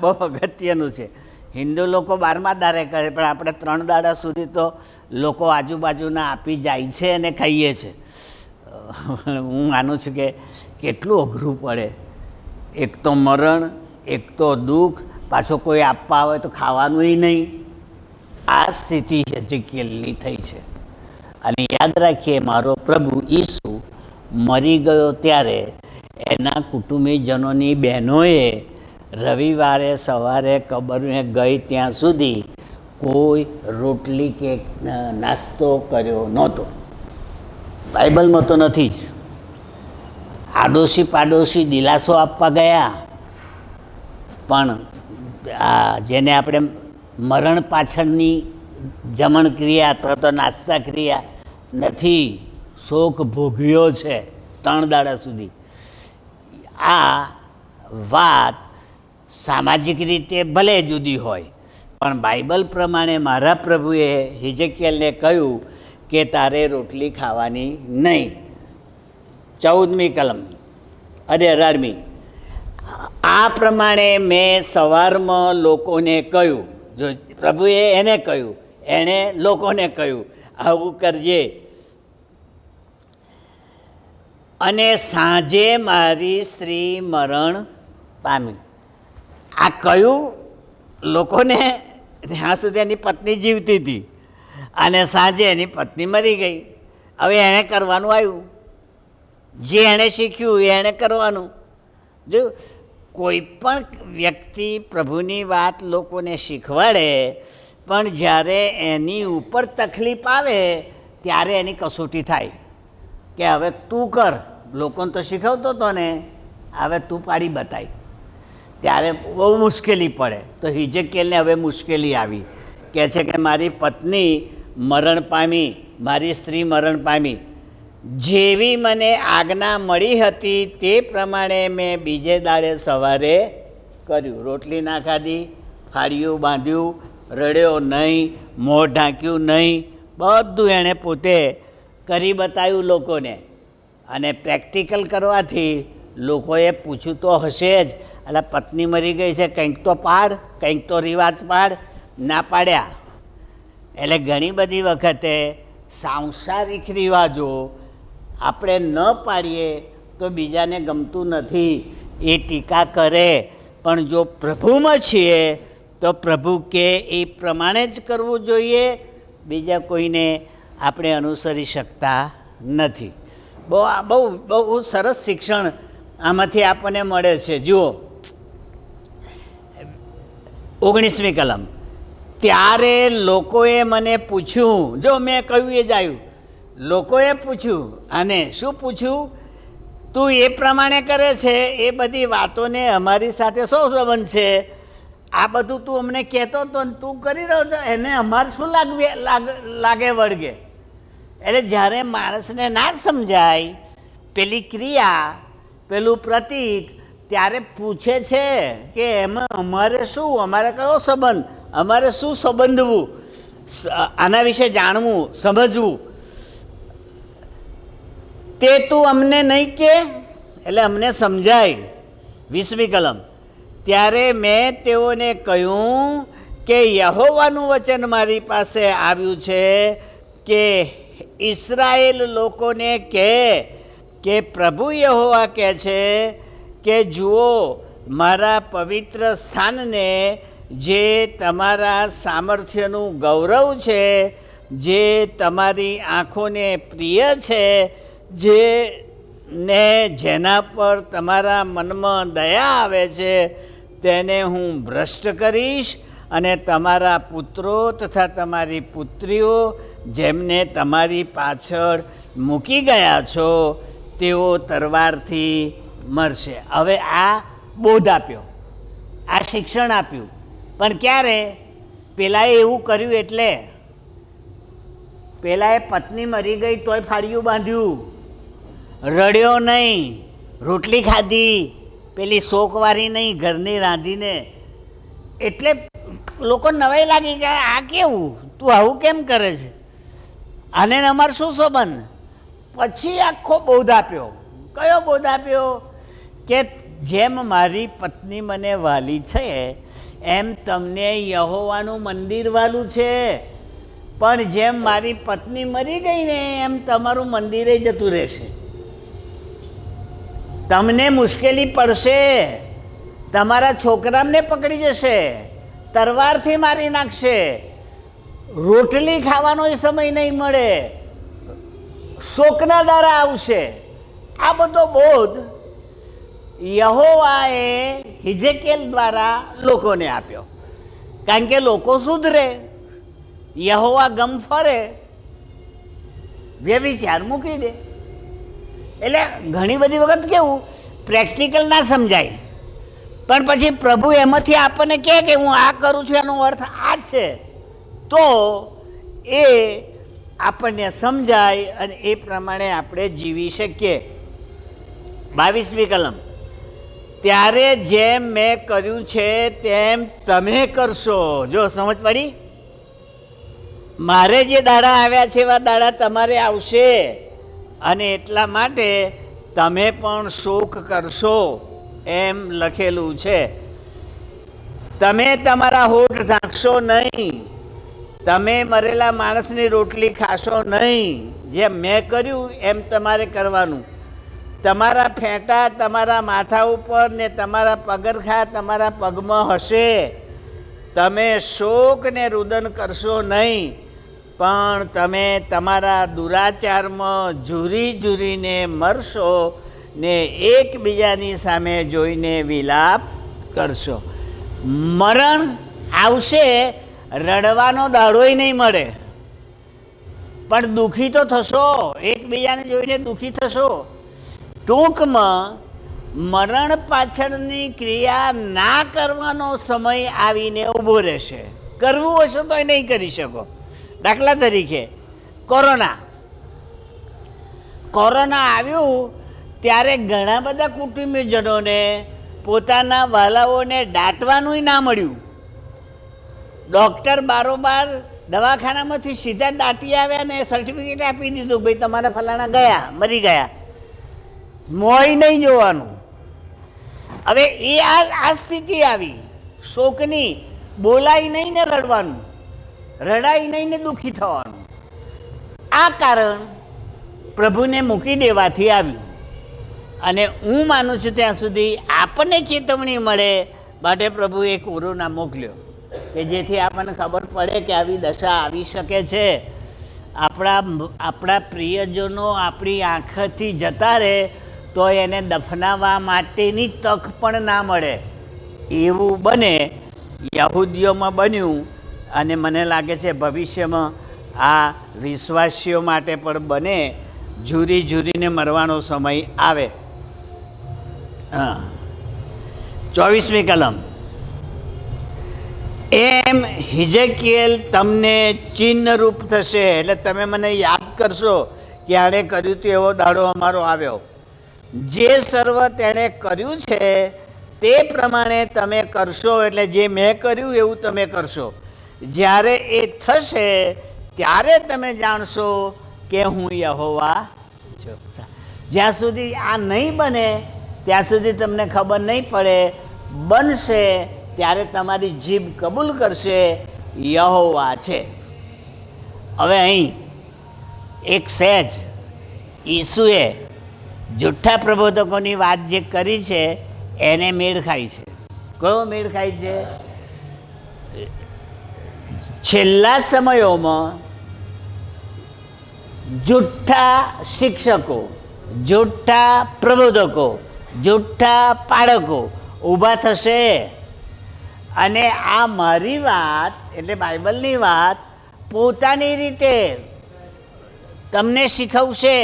બહુ અગત્યનું છે. હિન્દુ લોકો 12મા દાડે કરે, પણ આપણે 3 દાડા સુધી તો લોકો આજુબાજુના આપી જાય છે અને ખાઈએ છીએ. હું માનું છું કે કેટલું અઘરું પડે. એક તો મરણ, એક તો દુઃખ, પાછો કોઈ આપવા આવે તો ખાવાનુંય નહીં. આ સ્થિતિ હિજકીએલની થઈ છે. અને યાદ રાખીએ, મારો પ્રભુ ઈસુ મરી ગયો ત્યારે એના કુટુંબીજનોની બહેનોએ રવિવારે સવારે કબરને ગઈ ત્યાં સુધી કોઈ રોટલી કે નાસ્તો કર્યો નહોતો. બાઇબલમાં તો નથી જ. આડોશી પાડોશી દિલાસો આપવા ગયા, પણ આ જેને આપણે મરણ પાછળની જમણ ક્રિયા અથવા તો નાસ્તા ક્રિયા નથી, શોક ભોગવ્યો છે 3 દાડા સુધી. આ વાત સામાજિક રીતે ભલે જુદી હોય, પણ બાઇબલ પ્રમાણે મારા પ્રભુએ હિજકીએલને કહ્યું કે તારે રોટલી ખાવાની નહીં. 14મી કલમ અને 18મી. આ પ્રમાણે મેં સવારમાં લોકોને કહ્યું. જો પ્રભુએ એને કહ્યું, એણે લોકોને કહ્યું આવું કરજે, અને સાંજે મારી સ્ત્રી મરણ પામી. આ કહ્યું લોકોને ત્યાં સુધી એની પત્ની જીવતી હતી, અને સાંજે એની પત્ની મરી ગઈ. હવે એણે કરવાનું આવ્યું, જે એણે શીખ્યું એ એણે કરવાનું. જો કોઈ પણ વ્યક્તિ પ્રભુની વાત લોકોને શીખવાડે, પણ જ્યારે એની ઉપર તકલીફ આવે ત્યારે એની કસોટી થાય કે હવે તું કર. લોકોને તો શીખવતો હતો ને, હવે તું પાડી બતાય. ત્યારે બહુ મુશ્કેલી પડે. તો હિજકીએલને હવે મુશ્કેલી આવી. કહે છે કે મારી પત્ની મરણ પામી, મારી સ્ત્રી મરણ પામી. જેવી મને આજ્ઞા મળી હતી તે પ્રમાણે મેં બીજે દાડે સવારે કર્યું. રોટલી ના ખાધી, ફાળિયું બાંધ્યું, રડ્યો નહીં, મોં ઢાંક્યું નહીં, બધું એણે પોતે કરી બતાવ્યું લોકોને. અને પ્રેક્ટિકલ કરવાથી લોકોએ પૂછ્યું તો હશે જ, એટલે પત્ની મરી ગઈ છે, કંઈક તો પાડ, કંઈક તો રિવાજ પાડ. ના પાડ્યા. એટલે ઘણી બધી વખતે સાંસારિક રિવાજો આપણે ન પાડીએ તો બીજાને ગમતું નથી, એ ટીકા કરે. પણ જો પ્રભુમાં છીએ તો પ્રભુ કે એ પ્રમાણે જ કરવું જોઈએ. બીજા કોઈને આપણે અનુસરી શકતા નથી. બહુ બહુ સરસ શિક્ષણ આમાંથી આપણને મળે છે. જુઓ 19મી કલમ. ત્યારે લોકોએ મને પૂછ્યું, જો મેં કહ્યું એ જ આવ્યું, લોકોએ પૂછ્યું. અને શું પૂછ્યું? તું એ પ્રમાણે કરે છે, એ બધી વાતોને અમારી સાથે શો સંબંધ છે? આ બધું તું અમને કહેતો હતો ને તું કરી રહ્યો છો, એને અમારે શું લાગે વળગે? એટલે જ્યારે માણસને ના સમજાય પેલી ક્રિયા, પેલું પ્રતીક, ત્યારે પૂછે છે કે એમાં અમારે શું, અમારે કયો સંબંધ, અમારે શું સંબંધવું, આના વિશે જાણવું, સમજવું. તે તું અમને નહીં કે, એટલે અમને સમજાય. 20મી કલમ. ત્યારે મેં તેઓને કહ્યું કે યહોવાનું વચન મારી પાસે આવ્યું છે કે ઇસ્રાયેલ લોકોને કહે કે પ્રભુ યહોવા કહે છે કે જુઓ, મારા પવિત્ર સ્થાનને, જે તમારા સામર્થ્યનું ગૌરવ છે, જે તમારી આંખોને પ્રિય છે, જેના પર તમારા મનમાં દયા આવે છે, તેને હું ભ્રષ્ટ કરીશ. અને તમારા પુત્રો તથા તમારી પુત્રીઓ, જેમને તમારી પાછળ મૂકી ગયા છો, તેઓ તરવારથી મરશે. હવે આ બોધ આપ્યો, આ શિક્ષણ આપ્યું. પણ ક્યારે? પેલાએ એવું કર્યું એટલે. પેલાએ પત્ની મરી ગઈ તોય ફાળિયું બાંધ્યું, રડ્યો નહીં, રોટલી ખાધી, પેલી શોકવારી નહીં, ઘરની રાંધીને. એટલે લોકો નવાઈ લાગી કે આ કેવું, તું આવું કેમ કરે છે, આને અમારે શું સંબંધ? પછી આખો બોધ આપ્યો. કયો બોધ આપ્યો? કે જેમ મારી પત્ની મને વાલી છે, એમ તમને યહોવાનું મંદિર વાલું છે. પણ જેમ મારી પત્ની મરી ગઈ ને, એમ તમારું મંદિરે જતું રહેશે. તમને મુશ્કેલી પડશે, તમારા છોકરાને પકડી જશે, તરવારથી મારી નાખશે, રોટલી ખાવાનો સમય નહીં મળે, શોકના દાડા આવશે. આ બધો બોધ યહોવાએ હિજકેલ દ્વારા લોકોને આપ્યો. કારણ કે લોકો સુધરે, યહોવા ગમ ફરે, વ્યભિચાર મૂકી દે. એટલે ઘણી બધી વખત કેવું, પ્રેક્ટિકલ ના સમજાય, પણ પછી પ્રભુ એમાંથી આપણને કહે કે હું આ કરું છું, એનો અર્થ આ છે, તો એ આપણને સમજાય અને એ પ્રમાણે આપણે જીવી શકીએ. 22મી કલમ. ત્યારે જેમ મેં કર્યું છે તેમ તમે કરશો. જો સમજ પડી? મારે જે દાડા આવ્યા છે એવા દાડા તમારે આવશે, અને એટલા માટે તમે પણ શોક કરશો, એમ લખેલું છે. તમે તમારા હોઠ ઢાંકશો નહીં, તમે મરેલા માણસની રોટલી ખાશો નહીં. જેમ મેં કર્યું એમ તમારે કરવાનું. તમારા ફેંટા તમારા માથા ઉપર ને તમારા પગરખા તમારા પગમાં હશે. તમે શોક ને રુદન કરશો નહીં, પણ તમે તમારા દુરાચારમાં ઝૂરી ઝૂરીને મરશો ને એકબીજાની સામે જોઈને વિલાપ કરશો. મરણ આવશે, રડવાનો દાડોય નહીં મળે, પણ દુઃખી તો થશો, એકબીજાને જોઈને દુઃખી થશો. ટૂંકમાં મરણ પાછળની ક્રિયા ના કરવાનો સમય આવીને ઊભો રહેશે. કરવું હશે તો નહીં કરી શકો. દાખલા તરીકે કોરોના આવ્યું ત્યારે ઘણા બધા કુટુંબીજનોને પોતાના વાલાઓને દાટવાનું ના મળ્યું. ડૉક્ટર બારોબાર દવાખાનામાંથી સીધા દાટી આવ્યા ને સર્ટિફિકેટ આપી દીધું, ભાઈ તમારા ફલાણા ગયા, મરી ગયા, મોય નહીં જોવાનું. હવે એ આ સ્થિતિ આવી શોકની. બોલાય નહીં ને રડવાનું, રડાય નહીં ને દુઃખી થવાનું. આ કારણ પ્રભુને મૂકી દેવાથી આવ્યું. અને હું માનું છું ત્યાં સુધી આપણને ચેતવણી મળે માટે પ્રભુએ કોરોના મોકલ્યો, કે જેથી આપણને ખબર પડે કે આવી દશા આવી શકે છે. આપણા પ્રિયજનો આપણી આંખથી જતા રહે તો એને દફનાવવા માટેની તક પણ ના મળે. એવું બને, યહૂદીઓમાં બન્યું, અને મને લાગે છે ભવિષ્યમાં આ વિશ્વાસીઓ માટે પણ બને. ઝૂરી ઝૂરીને મરવાનો સમય આવે. હા, 24મી કલમ. એમ હિજકિયેલ તમને ચિહ્નરૂપ થશે. એટલે તમે મને યાદ કરશો કે આણે કર્યું તો એવો દાડો અમારો આવ્યો. જે સર્વ તેણે કર્યું છે તે પ્રમાણે તમે કરશો. એટલે જે મેં કર્યું એવું તમે કરશો. જ્યારે એ થશે ત્યારે તમે જાણશો કે હું યહોવા છું. જ્યાં સુધી આ નહીં બને ત્યાં સુધી તમને ખબર નહીં પડે. બનશે ત્યારે તમારી જીભ કબૂલ કરશે યહોવા છે. હવે અહીં એક સહેજ ઈસુએ જુઠ્ઠા પ્રબોધકોની વાત જે કરી છે એને મેળ ખાય છે. કયો મેળ ખાય છે? છેલ્લા સમયોમાં જુઠ્ઠા શિક્ષકો, જુઠ્ઠા પ્રબોધકો, જુઠ્ઠા પાળકો ઊભા થશે અને આ મારી વાત એટલે બાઇબલની વાત પોતાની રીતે તમને શીખવશે,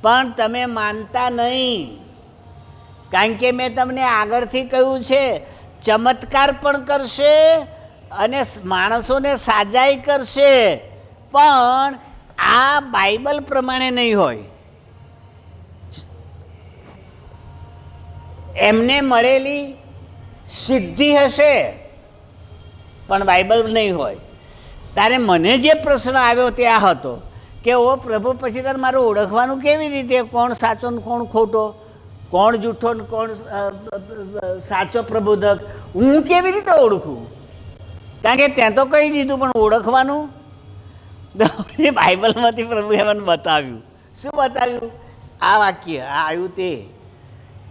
પણ તમે માનતા નહીં. કારણ કે મેં તમને આગળથી કહ્યું છે, ચમત્કાર પણ કરશે અને માણસોને સાજાઈ કરશે, પણ આ બાઇબલ પ્રમાણે નહીં હોય. એમને મળેલી સિદ્ધિ હશે પણ બાઇબલ નહીં હોય. તારે મને જે પ્રશ્ન આવ્યો તે આ હતો કે ઓ પ્રભુ, પછી તારે મારું ઓળખવાનું કેવી રીતે? કોણ સાચો ને કોણ ખોટો, કોણ જૂઠો ને કોણ સાચો પ્રબોધક, હું કેવી રીતે ઓળખું? કારણ કે ત્યાં તો કહી દીધું, પણ ઓળખવાનું બાઇબલમાંથી પ્રભુએ મને બતાવ્યું. શું બતાવ્યું? આ વાક્ય આ આવ્યું તે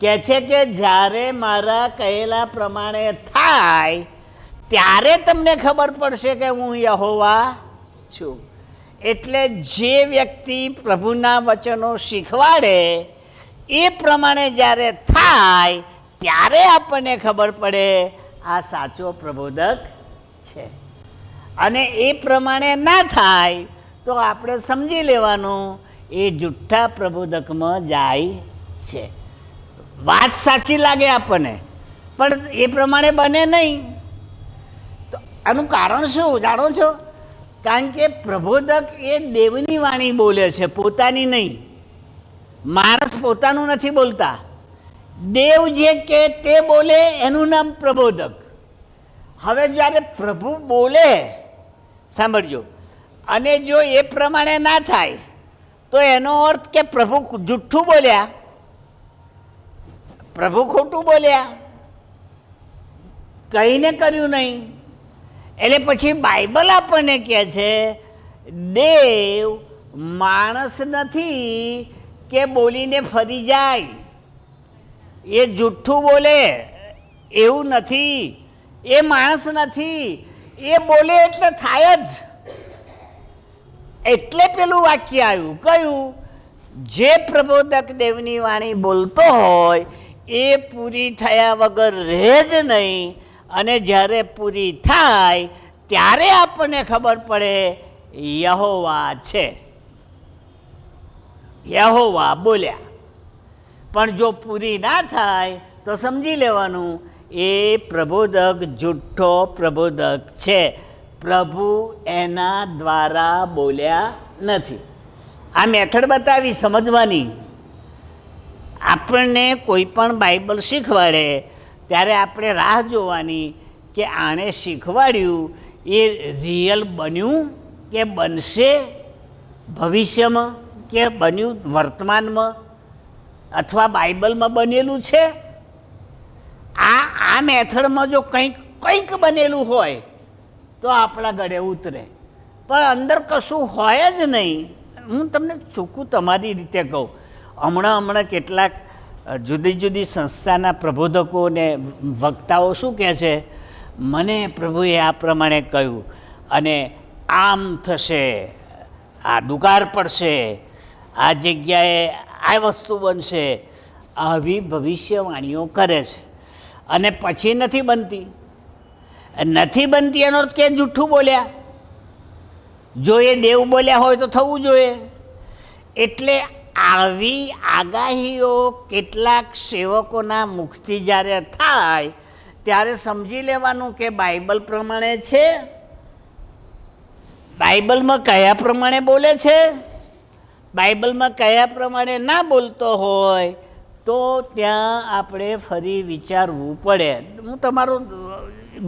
કહે છે કે જ્યારે મારા કહેલા પ્રમાણે થાય ત્યારે તમને ખબર પડશે કે હું યહોવા છું. એટલે જે વ્યક્તિ પ્રભુના વચનો શીખવાડે એ પ્રમાણે જ્યારે થાય ત્યારે આપણને ખબર પડે આ સાચો પ્રબોધક છે. અને એ પ્રમાણે ના થાય તો આપણે સમજી લેવાનું એ જુઠ્ઠા પ્રબોધકમાં જાય છે. વાત સાચી લાગે આપણને, પણ એ પ્રમાણે બને નહીં. તો આનું કારણ શું જાણો છો? કારણ કે પ્રબોધક એ દેવની વાણી બોલે છે, પોતાની નહીં. માણસ પોતાનું નથી બોલતા. દેવ જે કે તે બોલે એનું નામ પ્રબોધક. હવે જ્યારે પ્રભુ બોલે, સાંભળજો, અને જો એ પ્રમાણે ના થાય તો એનો અર્થ કે પ્રભુ જુઠ્ઠું બોલ્યા, પ્રભુ ખોટું બોલ્યા, કહીને કર્યું નહીં. એટલે પછી બાઇબલ આપણને કહે છે દેવ માણસ નથી કે બોલીને ફરી જાય. એ જુઠ્ઠું બોલે એવું નથી. એ માણસ નથી. એ બોલે એટલે થાય જ. એટલે પેલું વાક્ય આવ્યું, કયું? જે પ્રબોધક દેવની વાણી બોલતો હોય એ પૂરી થયા વગર રહે જ નહીં. અને જ્યારે પૂરી થાય ત્યારે આપણને ખબર પડે યહોવા છે, યહોવા બોલ્યા. પણ જો પૂરી ના થાય તો સમજી લેવાનું એ પ્રબોધક જુઠ્ઠો પ્રબોધક છે. પ્રભુ એના દ્વારા બોલ્યા નથી. આ મેથડ બતાવી સમજવાની. આપણને કોઈ પણ બાઇબલ શીખવાડે ત્યારે આપણે રાહ જોવાની કે આણે શીખવાડ્યું એ રિયલ બન્યું કે બનશે ભવિષ્યમાં, કે બન્યું વર્તમાનમાં, અથવા બાઇબલમાં બનેલું છે. આ મેથડમાં જો કંઈક બનેલું હોય તો આપણા ગળે ઉતરે, પણ અંદર કશું હોય જ નહીં. હું તમને ચોખ્ખું તમારી રીતે કહું, હમણાં કેટલાક જુદી જુદી સંસ્થાના પ્રબોધકો ને વક્તાઓ શું કહે છે, મને પ્રભુએ આ પ્રમાણે કહ્યું અને આમ થશે આ દુકાળ પડશે, આ જગ્યાએ આ વસ્તુ બનશે, આવી ભવિષ્યવાણીઓ કરે છે અને પછી નથી બનતી. નથી બનતી એનો અર્થ કે જૂઠું બોલ્યા. જો એ દેવ બોલ્યા હોય તો થવું જોઈએ. એટલે આવી આગાહીઓ કેટલાક સેવકોના મુખથી જ્યારે થાય ત્યારે સમજી લેવાનું કે બાઇબલ પ્રમાણે છે, બાઇબલમાં કયા પ્રમાણે બોલે છે. બાઇબલમાં કયા પ્રમાણે ના બોલતો હોય તો ત્યાં આપણે ફરી વિચારવું પડે. હું તમારો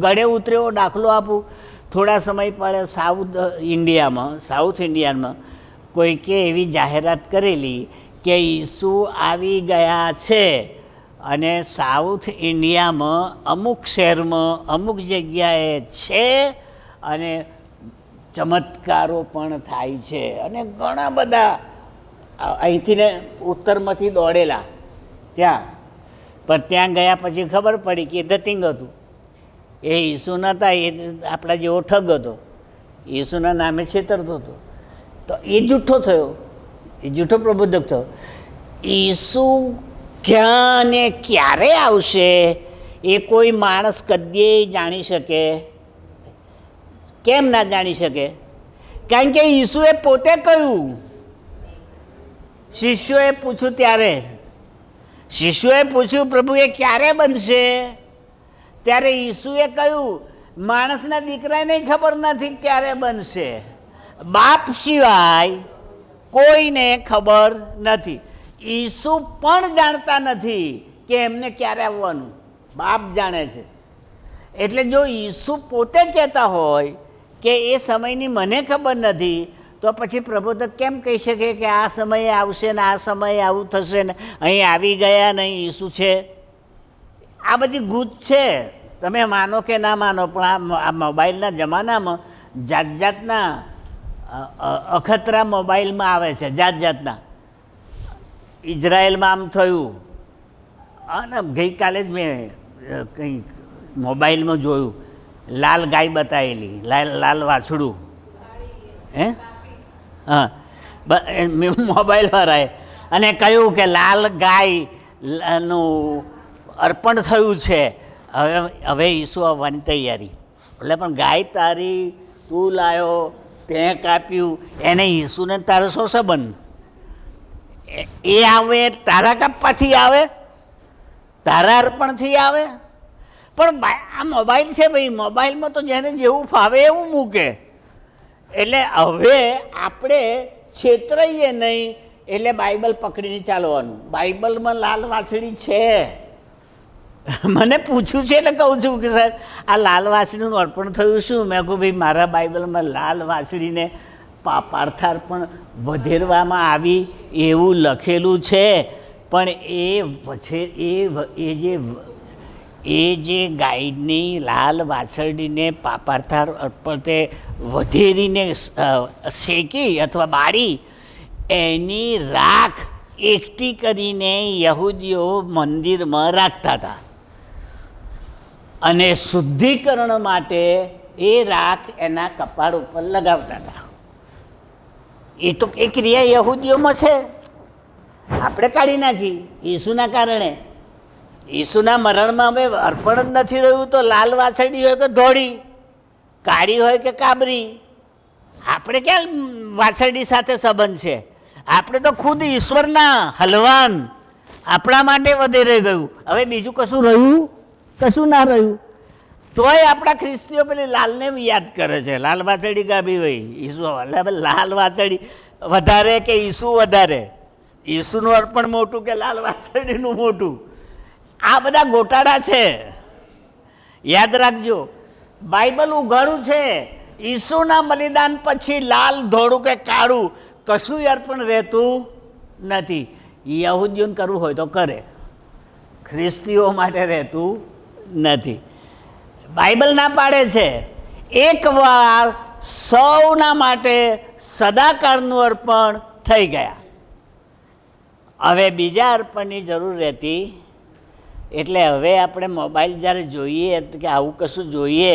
ગળે ઉતરેવો દાખલો આપું. થોડા સમય પહેલાં સાઉથ ઇન્ડિયામાં કોઈકે એવી જાહેરાત કરેલી કે ઈસુ આવી ગયા છે અને સાઉથ ઇન્ડિયામાં અમુક શહેરમાં અમુક જગ્યાએ છે અને ચમત્કારો પણ થાય છે. અને ઘણા બધા અહીંથી ને ઉત્તરમાંથી દોડેલા ત્યાં, પણ ત્યાં ગયા પછી ખબર પડી કે ધતિંગ હતું. એ ઈસુ નહોતા, એ આપણા જેવો ઠગ હતો, ઈસુના નામે છેતરતો હતો. તો એ જૂઠો થયો, એ જૂઠો પ્રબોધક થયો. ઈસુ ક્યાં ને ક્યારે આવશે એ કોઈ માણસ કદીએ જાણી શકે? કેમ ના જાણી શકે? કારણ કે ઈસુએ પોતે કહ્યું. શિષ્યોએ પૂછ્યું ત્યારે, શિષ્યોએ પૂછ્યું પ્રભુ એ ક્યારે બનશે? ત્યારે ઈસુએ કહ્યું માણસના દીકરાને ખબર નથી ક્યારે બનશે, બાપ સિવાય કોઈને ખબર નથી. ઈસુ પણ જાણતા નથી કે એમને ક્યારે આવવાનું, બાપ જાણે છે. એટલે જો ઈસુ પોતે કહેતા હોય કે એ સમયની મને ખબર નથી, તો પછી પ્રબોધક કેમ કહી શકે કે આ સમયે આવશે ને આ સમયે આવું થશે ને અહીં આવી ગયા નહીં ઈસુ છે? આ બધી ગૂંચ છે. તમે માનો કે ના માનો, પણ આ મોબાઈલના જમાનામાં જાત જાતના અખતરા મોબાઈલમાં આવે છે, જાત જાતના. ઇઝરાયલમાં આમ થયું. અને ગઈકાલે જ મેં કંઈક મોબાઈલમાં જોયું, લાલ ગાય બતાવેલી, લાલ વાછડું. હે હા, મોબાઈલવાળાએ અને કહ્યું કે લાલ ગાયનું અર્પણ થયું છે, હવે ઈસુ આવવાની તૈયારી. એટલે પણ ગાય તારી, તું લાવ્યો, તે કાપ્યું, એને ઈસુને તારો શું સંબંધ? એ આવે તારા કાપવાથી આવે, તારા અર્પણથી આવે? પણ આ મોબાઈલ છે ભાઈ, મોબાઈલમાં તો જેને જેવું ફાવે એવું મૂકે. એટલે હવે આપણે છેતરાઈએ નહીં, એટલે બાઇબલ પકડીને ચાલવાનું. બાઇબલમાં લાલ વાછડી છે. મને પૂછ્યું છે એટલે કહું છું કે સાહેબ આ લાલ વાછડીનું અર્પણ થયું શું? મેં કહું ભાઈ મારા બાઇબલમાં લાલ વાછડીને પાપાર્થાર પણ વધેરવામાં આવી એવું લખેલું છે. પણ એ જે ગાયની લાલ વાછરડીને પાપાર્થાર અર્પણ તે વધેરીને શેકી અથવા બાળી એની રાખ એકઠી કરીને યહૂદીઓ મંદિરમાં રાખતા હતા અને શુદ્ધિકરણ માટે એ રાખ એના કપાળ ઉપર લગાવતા હતા. એ તો એ ક્રિયા યહૂદીઓમાં છે, આપણે કાઢી નાખી ઈસુના કારણે. ઈસુના મરણમાં હવે અર્પણ જ નથી રહ્યું, તો લાલ વાછરડી હોય કે ધોળી, કાળી હોય કે કાબરી, આપણે ક્યાં વાછરડી સાથે સંબંધ છે? આપણે તો ખુદ ઈશ્વરના હલવાન, આપણા માટે વધેરે ગયું. હવે બીજું કશું રહ્યું? કશું ના રહ્યું. તોય આપણા ખ્રિસ્તીઓ પેલી લાલને યાદ કરે છે, લાલ વાછરડી કાપી હોય ઈસુ. લાલ વાછરડી વધારે કે ઈસુ વધારે? ઈસુનું અર્પણ મોટું કે લાલ વાછરડીનું મોટું? આ બધા ગોટાળા છે, યાદ રાખજો. બાઇબલ ઉઘાડું છે. ઈસુના બલિદાન પછી લાલ, ધોળું કે કાળું કશું અર્પણ રહેતું નથી. યહૂદીઓને કરવું હોય તો કરે, ખ્રિસ્તીઓ માટે રહેતું નથી. બાઇબલ ના પાડે છે એકવાર સૌના માટે સદાકાળનું અર્પણ થઈ ગયા, હવે બીજા અર્પણની જરૂર રહેતી. એટલે હવે આપણે મોબાઈલ જ્યારે જોઈએ કે આવું કશું જોઈએ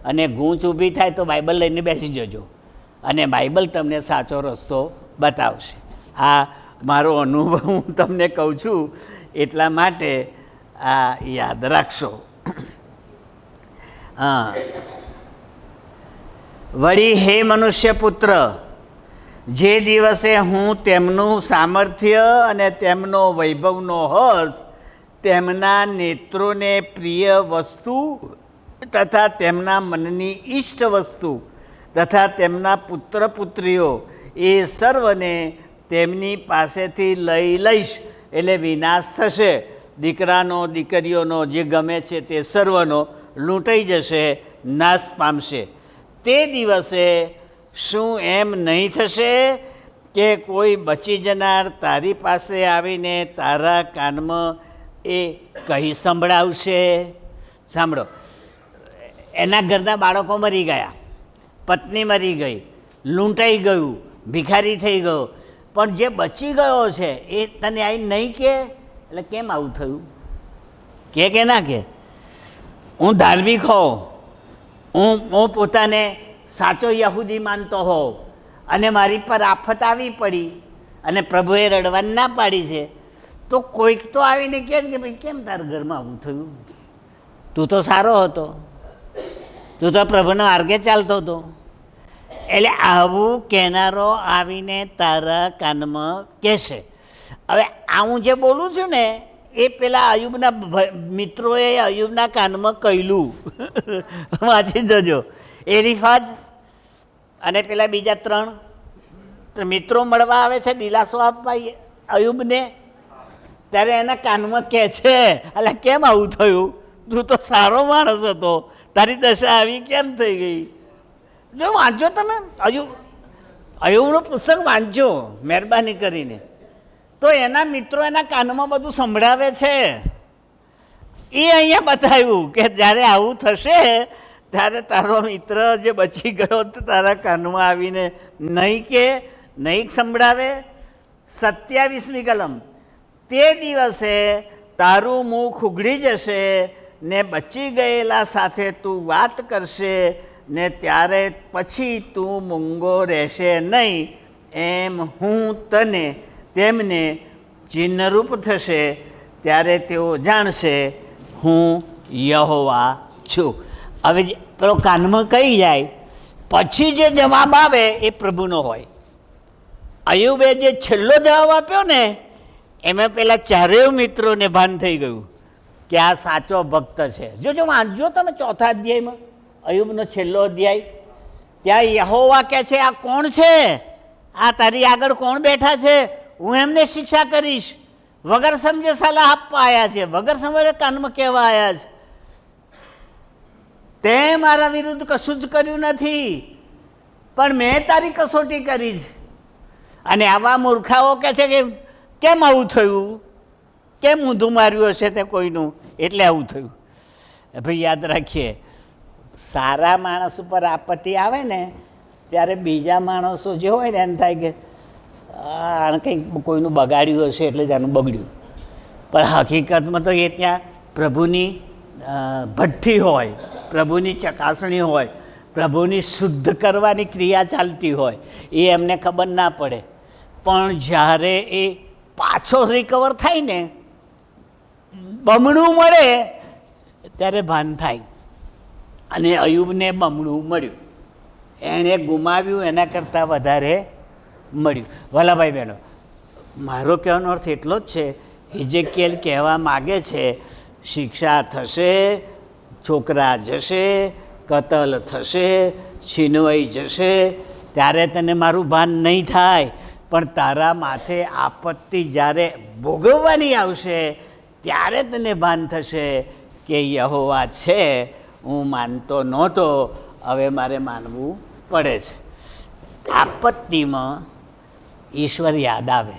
અને ગૂંચ ઊભી થાય તો બાઇબલ લઈને બેસી જજો અને બાઇબલ તમને સાચો રસ્તો બતાવશે. આ મારો અનુભવ હું તમને કહું છું, એટલા માટે આ યાદ રાખશો. હા, વળી હે મનુષ્ય પુત્ર, જે દિવસે હું તેમનું સામર્થ્ય અને તેમનો વૈભવનો હર્ષ, તેમના નેત્રોને પ્રિય વસ્તુ તથા તેમના મનની ઈષ્ટ વસ્તુ તથા તેમના પુત્ર પુત્રીઓ એ સર્વને તેમની પાસેથી લઈશ, એટલે વિનાશ થશે. દીકરાનો દીકરીઓનો જે ગમે છે તે સર્વનો લૂંટાઈ જશે, નાશ પામશે. તે દિવસે શું એમ નહીં થશે કે કોઈ બચી જનાર તારી પાસે આવીને તારા કાનમાં એ કહી સંભળાવશે? સાંભળો, એના ઘરના બાળકો મરી ગયા, પત્ની મરી ગઈ, લૂંટાઈ ગયું, ભિખારી થઈ ગયો, પણ જે બચી ગયો છે એ તને આવી નહીં કે? એટલે કેમ આવું થયું? કે ના કે હું ધાર્મિક હોઉં, હું પોતાને સાચો યહૂદી માનતો હોઉં અને મારી પર આફત આવી પડી અને પ્રભુએ રડવાની ના પાડી છે, તો કોઈક તો આવીને કહે કે ભાઈ કેમ તારા ઘરમાં આવું થયું? તું તો સારો હતો, તું તો પ્રભુનો માર્ગે ચાલતો હતો. એટલે આવું કહેનારો આવીને તારા કાનમાં કહેશે. હવે આ હું જે બોલું છું ને એ પેલા અયુબના મિત્રોએ અયુબના કાનમાં કહેલું. વાંચી જજો. એલીફાઝ અને પેલા બીજા 3 મિત્રો મળવા આવે છે દિલાસો આપવા અયુબને, ત્યારે એના કાનમાં કહે છે, એટલે કેમ આવું થયું? તું તો સારો માણસ હતો, તારી દશા આવી કેમ થઈ ગઈ? જો વાંચો તમે અયુબનું પુસ્તક વાંચજો મહેરબાની કરીને, તો એના મિત્રો એના કાનમાં બધું સંભળાવે છે. એ અહીંયા બતાવ્યું કે જ્યારે આવું થશે ત્યારે તારો મિત્ર જે બચી ગયો તો તારા કાનમાં આવીને નહીં સંભળાવે. 27મી કલમ, તે દિવસે તારું મુખ ઉઘડી જશે ને બચી ગયેલા સાથે તું વાત કરશે ને ત્યારે પછી તું મૂંગો રહેશે નહીં. એમ હું તને તેમને ચિહ્નરૂપ થશે, ત્યારે તેઓ જાણશે હું યહોવા છું. હવે પેલો કાનમાં કહી જાય પછી જે જવાબ આવે એ પ્રભુનો હોય. અયુબે જે છેલ્લો જવાબ આપ્યો ને એમાં પેલા 4 મિત્રોને ભાન થઈ ગયું કે આ સાચો ભક્ત છે. જો વાંચજો તમે 4થા અધ્યાયમાં, અયુબનો છેલ્લો અધ્યાય, ત્યાં યહોવા કહે છે આ કોણ છે? આ તારી આગળ કોણ બેઠા છે? હું એમને શિક્ષા કરીશ. વગર સમજે સલાહ આપવા આવ્યા છે, વગર સમજે કાનમાં કહેવા આવ્યા છે. તે મારા વિરુદ્ધ કશું જ કર્યું નથી, પણ મેં તારી કસોટી કરી છે. અને આવા મૂર્ખાઓ કહે છે કે કેમ આવું થયું? કેમ ઊંધું માર્યું હશે તે કોઈનું, એટલે આવું થયું. ભાઈ યાદ રાખીએ, સારા માણસ ઉપર આપત્તિ આવે ને ત્યારે બીજા માણસો જે હોય ને એમ થાય કે કંઈક કોઈનું બગાડ્યું હશે એટલે જ આનું બગડ્યું. પણ હકીકતમાં તો એ ત્યાં પ્રભુની ભઠ્ઠી હોય, પ્રભુની ચકાસણી હોય, પ્રભુની શુદ્ધ કરવાની ક્રિયા ચાલતી હોય, એ એમને ખબર ના પડે. પણ જ્યારે એ પાછો રિકવર થાય ને, બમણું મળે ત્યારે ભાન થાય. અને અયુબને બમણું મળ્યું, એણે ગુમાવ્યું એના કરતાં વધારે મળ્યું. વલ્લભભાઈ બહેનો, મારો કહેવાનો અર્થ એટલો જ છે, હિજકિયેલ કહેવા માગે છે શિક્ષા થશે, છોકરા જશે, કતલ થશે, છીનવાઈ જશે, ત્યારે તને મારું ભાન નહીં થાય. પણ તારા માથે આપત્તિ જ્યારે ભોગવવાની આવશે ત્યારે તને ભાન થશે કે યહોવા છે, હું માનતો નહોતો, હવે મારે માનવું પડે છે. આપત્તિમાં ઈશ્વર યાદ આવે,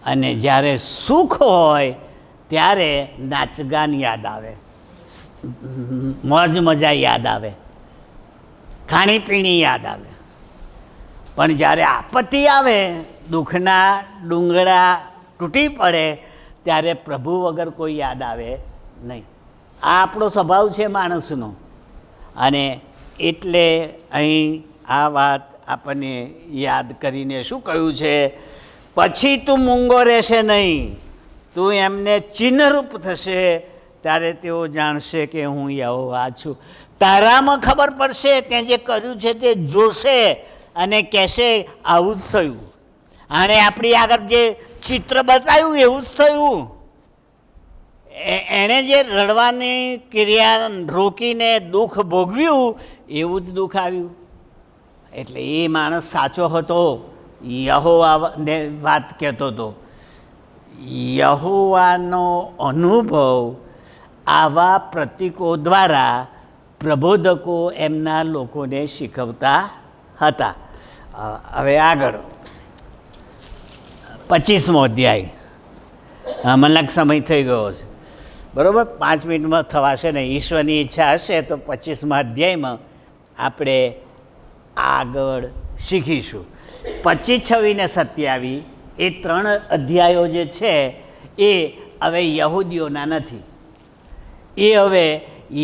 અને જ્યારે સુખ હોય ત્યારે નાચગાન યાદ આવે, મોજ મજા યાદ આવે, ખાણીપીણી યાદ આવે. પણ જ્યારે આપત્તિ આવે, દુઃખના ડુંગળા તૂટી પડે, ત્યારે પ્રભુ વગર કોઈ યાદ આવે નહીં. આ આપણો સ્વભાવ છે માણસનો. અને એટલે અહીં આ વાત આપણને યાદ કરીને શું કહ્યું છે? પછી તું મૂંગો રહેશે નહીં, તું એમને ચિહ્નરૂપ થશે, ત્યારે તેઓ જાણશે કે હું યહોવા છું. તારામાં ખબર પડશે, તે જે કર્યું છે તે જોશે અને કહેશે આવું જ થયું. આણે આપણી આગળ જે ચિત્ર બતાવ્યું એવું જ થયું. એણે જે રડવાની ક્રિયા રોકીને દુઃખ ભોગવ્યું એવું જ દુઃખ આવ્યું. એટલે એ માણસ સાચો હતો, યહોવાને વાત કહેતો હતો. યહોવાનો અનુભવ આવા પ્રતીકો દ્વારા પ્રબોધકો એમના લોકોને શીખવતા હતા. હવે આગળ 25મો અધ્યાય. મને લાગે સમય થઈ ગયો છે, બરાબર? 5 મિનિટમાં થવાશે ને, ઈશ્વરની ઈચ્છા હશે તો 25મા અધ્યાયમાં આપણે આગળ શીખીશું. 25, 26 ને 27 એ 3 અધ્યાયો જે છે એ હવે યહૂદીઓના નથી, એ હવે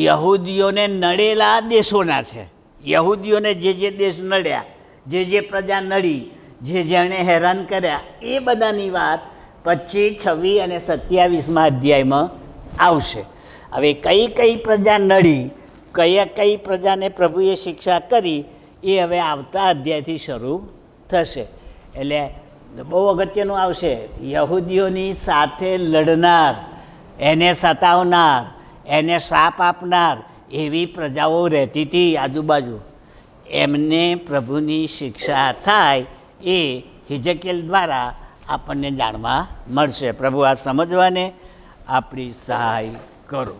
યહૂદીઓને નડેલા દેશોના છે. યહૂદીઓને જે દેશ નડ્યા, જે પ્રજા નડી, જેણે હેરાન કર્યા, એ બધાની વાત 25, 26 અને 27મા અધ્યાયમાં આવશે. હવે કઈ પ્રજા નડી, કઈ પ્રજાને પ્રભુએ શિક્ષા કરી, એ હવે આવતા અધ્યાયથી શરૂ થશે. એટલે બહુ અગત્યનું આવશે. યહૂદીઓની સાથે લડનાર, એને સતાવનાર, એને શ્રાપ આપનાર એવી પ્રજાઓ રહેતી હતી આજુબાજુ. એમને પ્રભુની શિક્ષા થાય એ હિજકીએલ દ્વારા આપણને જાણવા મળશે. પ્રભુ આ સમજવાને આપણી સહાય કરો.